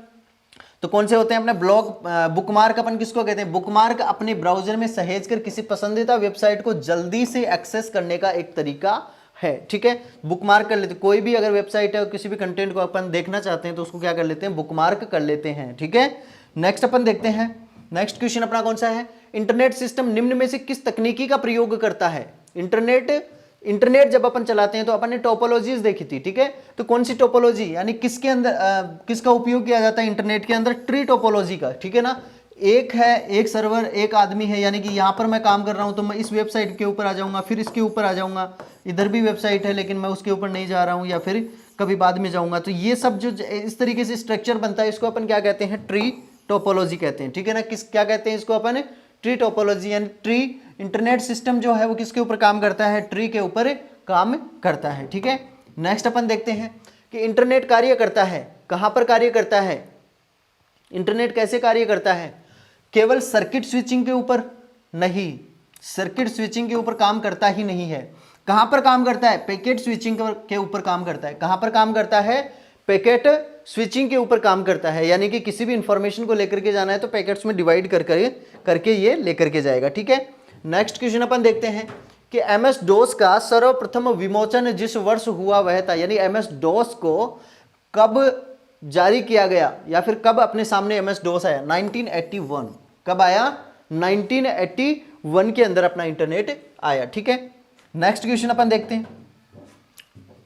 तो कौन से होते हैं अपने ब्लॉग, बुकमार्क अपन किसको कहते हैं, बुकमार्क अपने ब्राउजर में सहेज कर किसी पसंदीदा वेबसाइट को जल्दी से एक्सेस करने का एक तरीका है, ठीक है। बुकमार्क कर लेते, कोई भी अगर वेबसाइट है किसी भी कंटेंट को अपन देखना चाहते हैं तो उसको क्या कर लेते हैं, बुकमार्क कर लेते हैं, ठीक है। नेक्स्ट अपन देखते हैं, नेक्स्ट क्वेश्चन अपना कौन सा है, इंटरनेट सिस्टम निम्न में से किस तकनीकी का प्रयोग करता है। इंटरनेट जब अपन चलाते हैं तो अपन ने टोपोलॉजीज देखी थी, ठीक है। तो कौन सी टोपोलॉजी, यानी किसके अंदर किसका उपयोग किया जाता है इंटरनेट के अंदर, ट्री टोपोलॉजी का, ठीक है ना। एक है, एक सर्वर, एक आदमी है, यानी कि यहाँ पर मैं काम कर रहा हूँ तो मैं इस वेबसाइट के ऊपर आ जाऊँगा, फिर इसके ऊपर आ जाऊँगा, इधर भी वेबसाइट है लेकिन मैं उसके ऊपर नहीं जा रहा हूँ या फिर कभी बाद में जाऊँगा। तो ये सब जो इस तरीके से स्ट्रक्चर बनता है इसको अपन क्या कहते हैं, ट्री टोपोलॉजी कहते हैं, ठीक है ना। क्या कहते हैं इसको अपन, ट्री टोपोलॉजी। यानी ट्री, इंटरनेट सिस्टम जो है वो किसके ऊपर काम करता है, ट्री के ऊपर काम करता है, ठीक है। नेक्स्ट अपन देखते हैं कि इंटरनेट कार्य करता है, कहाँ पर कार्य करता है, इंटरनेट कैसे कार्य करता है, केवल सर्किट स्विचिंग के ऊपर नहीं, सर्किट स्विचिंग के ऊपर काम करता ही नहीं है। कहाँ पर काम करता है, पैकेट स्विचिंग के ऊपर काम करता है। कहाँ पर काम करता है, पैकेट स्विचिंग के ऊपर काम करता है, यानी कि किसी भी इंफॉर्मेशन को लेकर के जाना है तो पैकेट्स में डिवाइड करके ये लेकर के जाएगा, ठीक है। नेक्स्ट क्वेश्चन अपन देखते हैं कि एमएस डॉस का सर्वप्रथम विमोचन जिस वर्ष हुआ वह था, यानी एमएस डॉस को कब जारी किया गया या फिर कब अपने सामने एमएस डॉस आया, 1981। कब आया, 1981 के अंदर अपना इंटरनेट आया, ठीक है। नेक्स्ट क्वेश्चन अपन देखते हैं,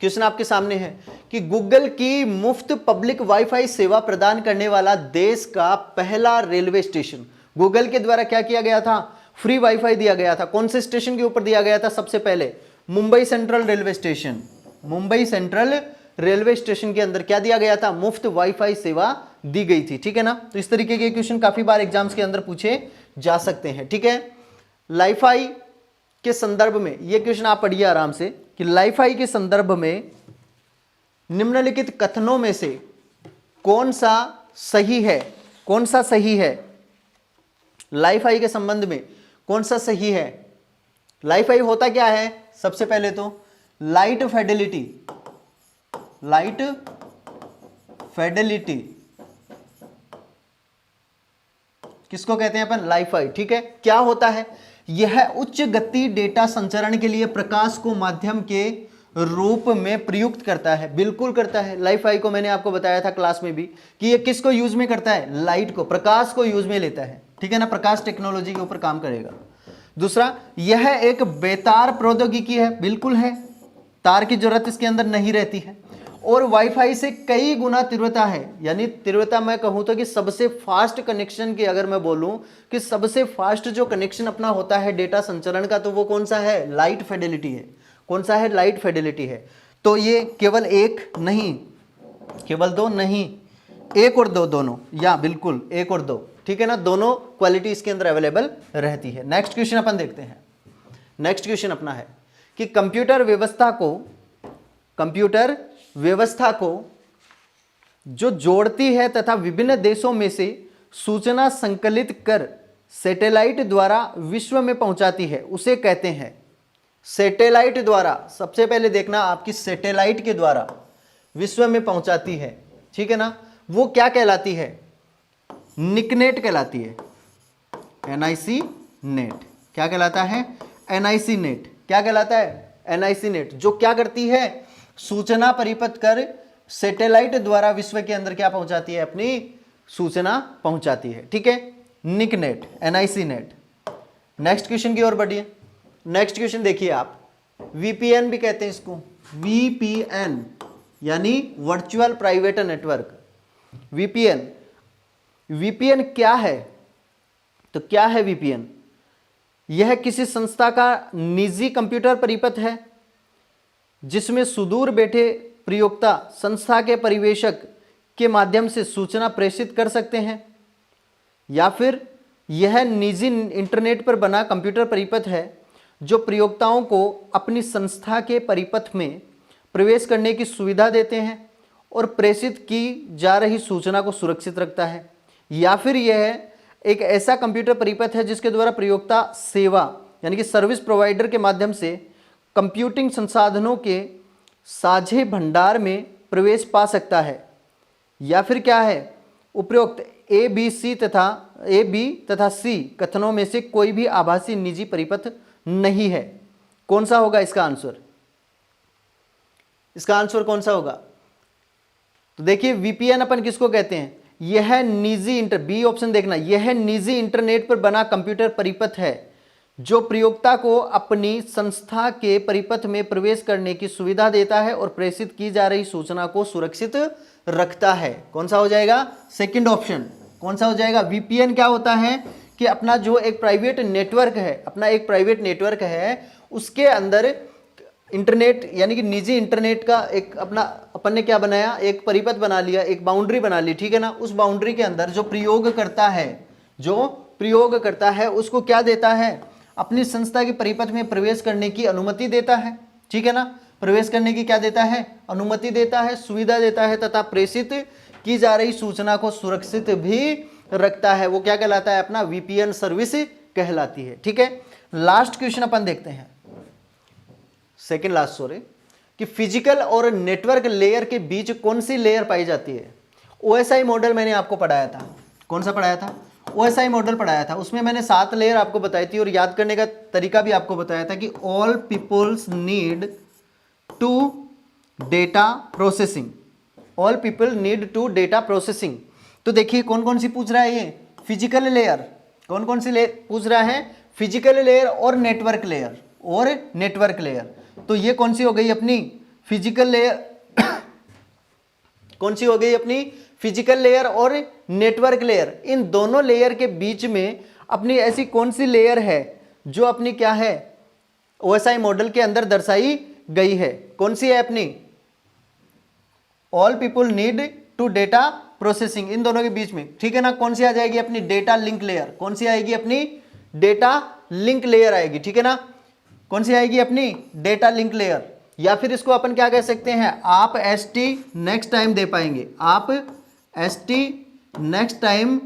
क्वेश्चन आपके सामने है कि गूगल की मुफ्त पब्लिक वाईफाई सेवा प्रदान करने वाला देश का पहला रेलवे स्टेशन, गूगल के द्वारा क्या किया गया था, फ्री वाईफाई दिया गया था। कौन से स्टेशन के ऊपर दिया गया था, सबसे पहले Mumbai central railway station, Mumbai central railway station के अंदर क्या दिया गया था, मुफ्त वाईफाई सेवा दी गई थी, ठीक है ना। तो इस तरीके के क्वेश्चन काफी बार एग्जाम्स के अंदर पूछे जा सकते हैं, ठीक है। लाईफाई के संदर्भ में ये क्वेश्चन आप पढ़िए आराम से कि लाईफाई के संदर्भ में निम्नलिखित कथनों में से कौन सा सही है, कौन सा सही है, लाईफाई के संबंध में कौन सा सही है। लाईफाई होता क्या है, सबसे पहले तो लाइट फिडेलिटी, लाइट फिडेलिटी किसको कहते हैं अपन, लाईफाई, ठीक है। क्या होता है, यह उच्च गति डेटा संचरण के लिए प्रकाश को माध्यम के रूप में प्रयुक्त करता है, बिल्कुल करता है। लाईफाई को मैंने आपको बताया था क्लास में भी कि ये किसको यूज में करता है, लाइट को, प्रकाश को यूज में लेता है, ठीक है ना, प्रकाश टेक्नोलॉजी के ऊपर काम करेगा। दूसरा, यह एक बेतार प्रौद्योगिकी है, बिल्कुल है, तार की जरूरत इसके अंदर नहीं रहती है और वाईफाई से कई गुना तीव्रता है, यानी तीव्रता मैं कहूं तो कि सबसे फास्ट कनेक्शन की अगर मैं बोलूं कि सबसे फास्ट जो कनेक्शन अपना होता है डेटा संचरण का, तो वो कौन सा है, लाइट फिडेलिटी है। कौन सा है, लाइट फिडेलिटी है। तो ये केवल एक नहीं, केवल दो नहीं, एक और दो, दोनों, या बिल्कुल एक और दो, ठीक है ना, दोनों क्वालिटी इसके अंदर अवेलेबल रहती है। नेक्स्ट क्वेश्चन अपन देखते हैं, नेक्स्ट क्वेश्चन अपना है कि कंप्यूटर व्यवस्था को जो जोड़ती है तथा विभिन्न देशों में से सूचना संकलित कर सैटेलाइट द्वारा विश्व में पहुंचाती है, उसे कहते हैं, सैटेलाइट द्वारा, सबसे पहले देखना आपकी सैटेलाइट के द्वारा विश्व में पहुंचाती है, ठीक है ना, वो क्या कहलाती है, निकनेट कहलाती है, एनआईसी नेट। क्या कहलाता है, एनआईसी नेट। क्या कहलाता है, एनआईसी नेट, जो क्या करती है, सूचना परिपथ कर सैटेलाइट द्वारा विश्व के अंदर क्या पहुंचाती है, अपनी सूचना पहुंचाती है, ठीक है, NICNET, NIC net. Next question की ओर बढ़िए। नेक्स्ट क्वेश्चन देखिए आप, वीपीएन भी कहते हैं इसको, वीपीएन यानी virtual private network. VPN, VPN क्या है, तो क्या है वीपीएन, यह किसी संस्था का निजी कंप्यूटर परिपथ है जिसमें सुदूर बैठे प्रयोक्ता संस्था के परिवेशक के माध्यम से सूचना प्रेषित कर सकते हैं, या फिर यह निजी इंटरनेट पर बना कंप्यूटर परिपथ है जो प्रयोक्ताओं को अपनी संस्था के परिपथ में प्रवेश करने की सुविधा देते हैं और प्रेषित की जा रही सूचना को सुरक्षित रखता है, या फिर यह एक ऐसा कंप्यूटर परिपथ है जिसके द्वारा प्रयोक्ता सेवा यानी कि सर्विस प्रोवाइडर के माध्यम से कंप्यूटिंग संसाधनों के साझे भंडार में प्रवेश पा सकता है। या फिर क्या है, उपरोक्त ए बी तथा सी कथनों में से कोई भी आभासी निजी परिपथ नहीं है। कौन सा होगा इसका आंसर? इसका आंसर कौन सा होगा? तो देखिए वीपीएन अपन किसको कहते हैं? यह निजी बी ऑप्शन देखना, यह निजी इंटरनेट पर बना कंप्यूटर परिपथ है जो प्रयोक्ता को अपनी संस्था के परिपथ में प्रवेश करने की सुविधा देता है और प्रेषित की जा रही सूचना को सुरक्षित रखता है। कौन सा हो जाएगा? Second option. कौन सा हो जाएगा? वीपीएन क्या होता है कि अपना जो एक प्राइवेट नेटवर्क है, अपना एक प्राइवेट नेटवर्क है, उसके अंदर इंटरनेट यानी कि निजी इंटरनेट का एक अपना अपन ने क्या बनाया, एक परिपथ बना लिया, एक बाउंड्री बना ली, ठीक है ना। उस बाउंड्री के अंदर जो प्रयोग करता है उसको क्या देता है? अपनी संस्था के परिपथ में प्रवेश करने की अनुमति देता है, ठीक है ना। प्रवेश करने की क्या देता है? अनुमति देता है, सुविधा देता है तथा प्रेषित की जा रही सूचना को सुरक्षित भी रखता है। वो क्या कहलाता है? अपना वीपीएन सर्विस कहलाती है, ठीक है। लास्ट क्वेश्चन अपन देखते हैं, सेकंड लास्ट सॉरी, कि फिजिकल और नेटवर्क लेयर के बीच कौन सी लेयर पाई जाती है? ओएसआई मॉडल मैंने आपको पढ़ाया था। कौन सा पढ़ाया था? ओएसआई मॉडल पढ़ाया था। उसमें मैंने 7 लेयर आपको बताई थी और याद करने का तरीका भी आपको बताया था कि all peoples need to data processing, all people need to data processing. तो देखिए कौन कौन सी पूछ रहा है ये? Physical layer. कौन कौन सी लेयर पूछ रहा है? फिजिकल लेयर और नेटवर्क लेयर। तो ये कौन सी हो गई अपनी? फिजिकल लेयर कौन सी हो गई अपनी? फिजिकल लेयर और नेटवर्क लेयर। इन दोनों लेयर के बीच में अपनी ऐसी कौन सी लेयर है जो अपनी क्या है, ओएसआई मॉडल के अंदर दर्शाई गई है? कौन सी है अपनी? All people need to data processing, इन दोनों के बीच में, ठीक है ना। कौन सी आ जाएगी अपनी? Data link layer. कौन सी आएगी अपनी? डेटा लिंक लेयर आएगी, ठीक है ना। कौन सी आएगी अपनी? Data link layer. या फिर इसको अपन क्या कह सकते हैं? आप एसटी नेक्स्ट टाइम दे पाएंगे, आप एसटी नेक्स्ट टाइम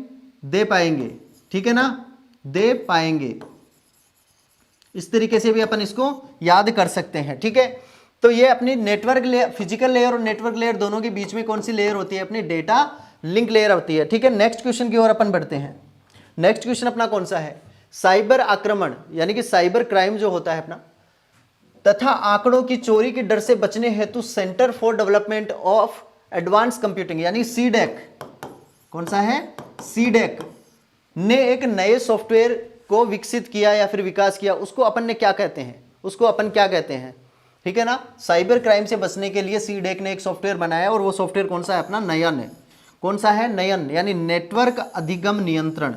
दे पाएंगे, ठीक है ना, दे पाएंगे। इस तरीके से भी अपन इसको याद कर सकते हैं, ठीक है। तो ये अपनी नेटवर्क लेयर, फिजिकल लेयर और नेटवर्क लेयर दोनों के बीच में कौन सी लेयर होती है? अपनी डेटा लिंक लेयर होती है, ठीक है। नेक्स्ट क्वेश्चन की ओर अपन बढ़ते हैं। नेक्स्ट क्वेश्चन अपना कौन सा है? साइबर आक्रमण यानी कि साइबर क्राइम जो होता है अपना, तथा आंकड़ों की चोरी के डर से बचने हेतु centre for development of advance computing यानी सीडेक, कौन सा है? सीडेक ने एक नए सॉफ्टवेयर को विकसित किया या फिर विकास किया। उसको अपन ने क्या कहते हैं? उसको अपन क्या कहते हैं? ठीक है ना। साइबर क्राइम से बचने के लिए सीडेक ने एक सॉफ्टवेयर बनाया और वो सॉफ्टवेयर कौन सा है अपना? नयन है। कौन सा है? नयन, यानी नेटवर्क अधिगम नियंत्रण,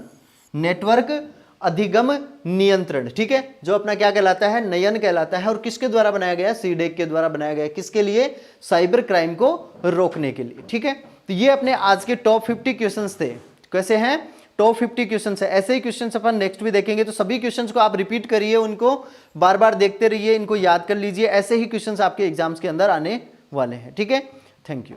नेटवर्क अधिगम नियंत्रण, ठीक है, जो अपना क्या कहलाता है? नयन कहलाता है। और किसके द्वारा बनाया गया? सीडेक के द्वारा बनाया गया। किसके लिए? साइबर क्राइम को रोकने के लिए, ठीक है। तो ये अपने आज के टॉप 50 क्वेश्चंस थे। कैसे हैं? टॉप 50 क्वेश्चंस है। ऐसे ही क्वेश्चंस अपन नेक्स्ट भी देखेंगे। तो सभी क्वेश्चंस को आप रिपीट करिए, उनको बार बार देखते रहिए, इनको याद कर लीजिए। ऐसे ही क्वेश्चंस आपके एग्जाम्स के अंदर आने वाले हैं, ठीक है। Thank you.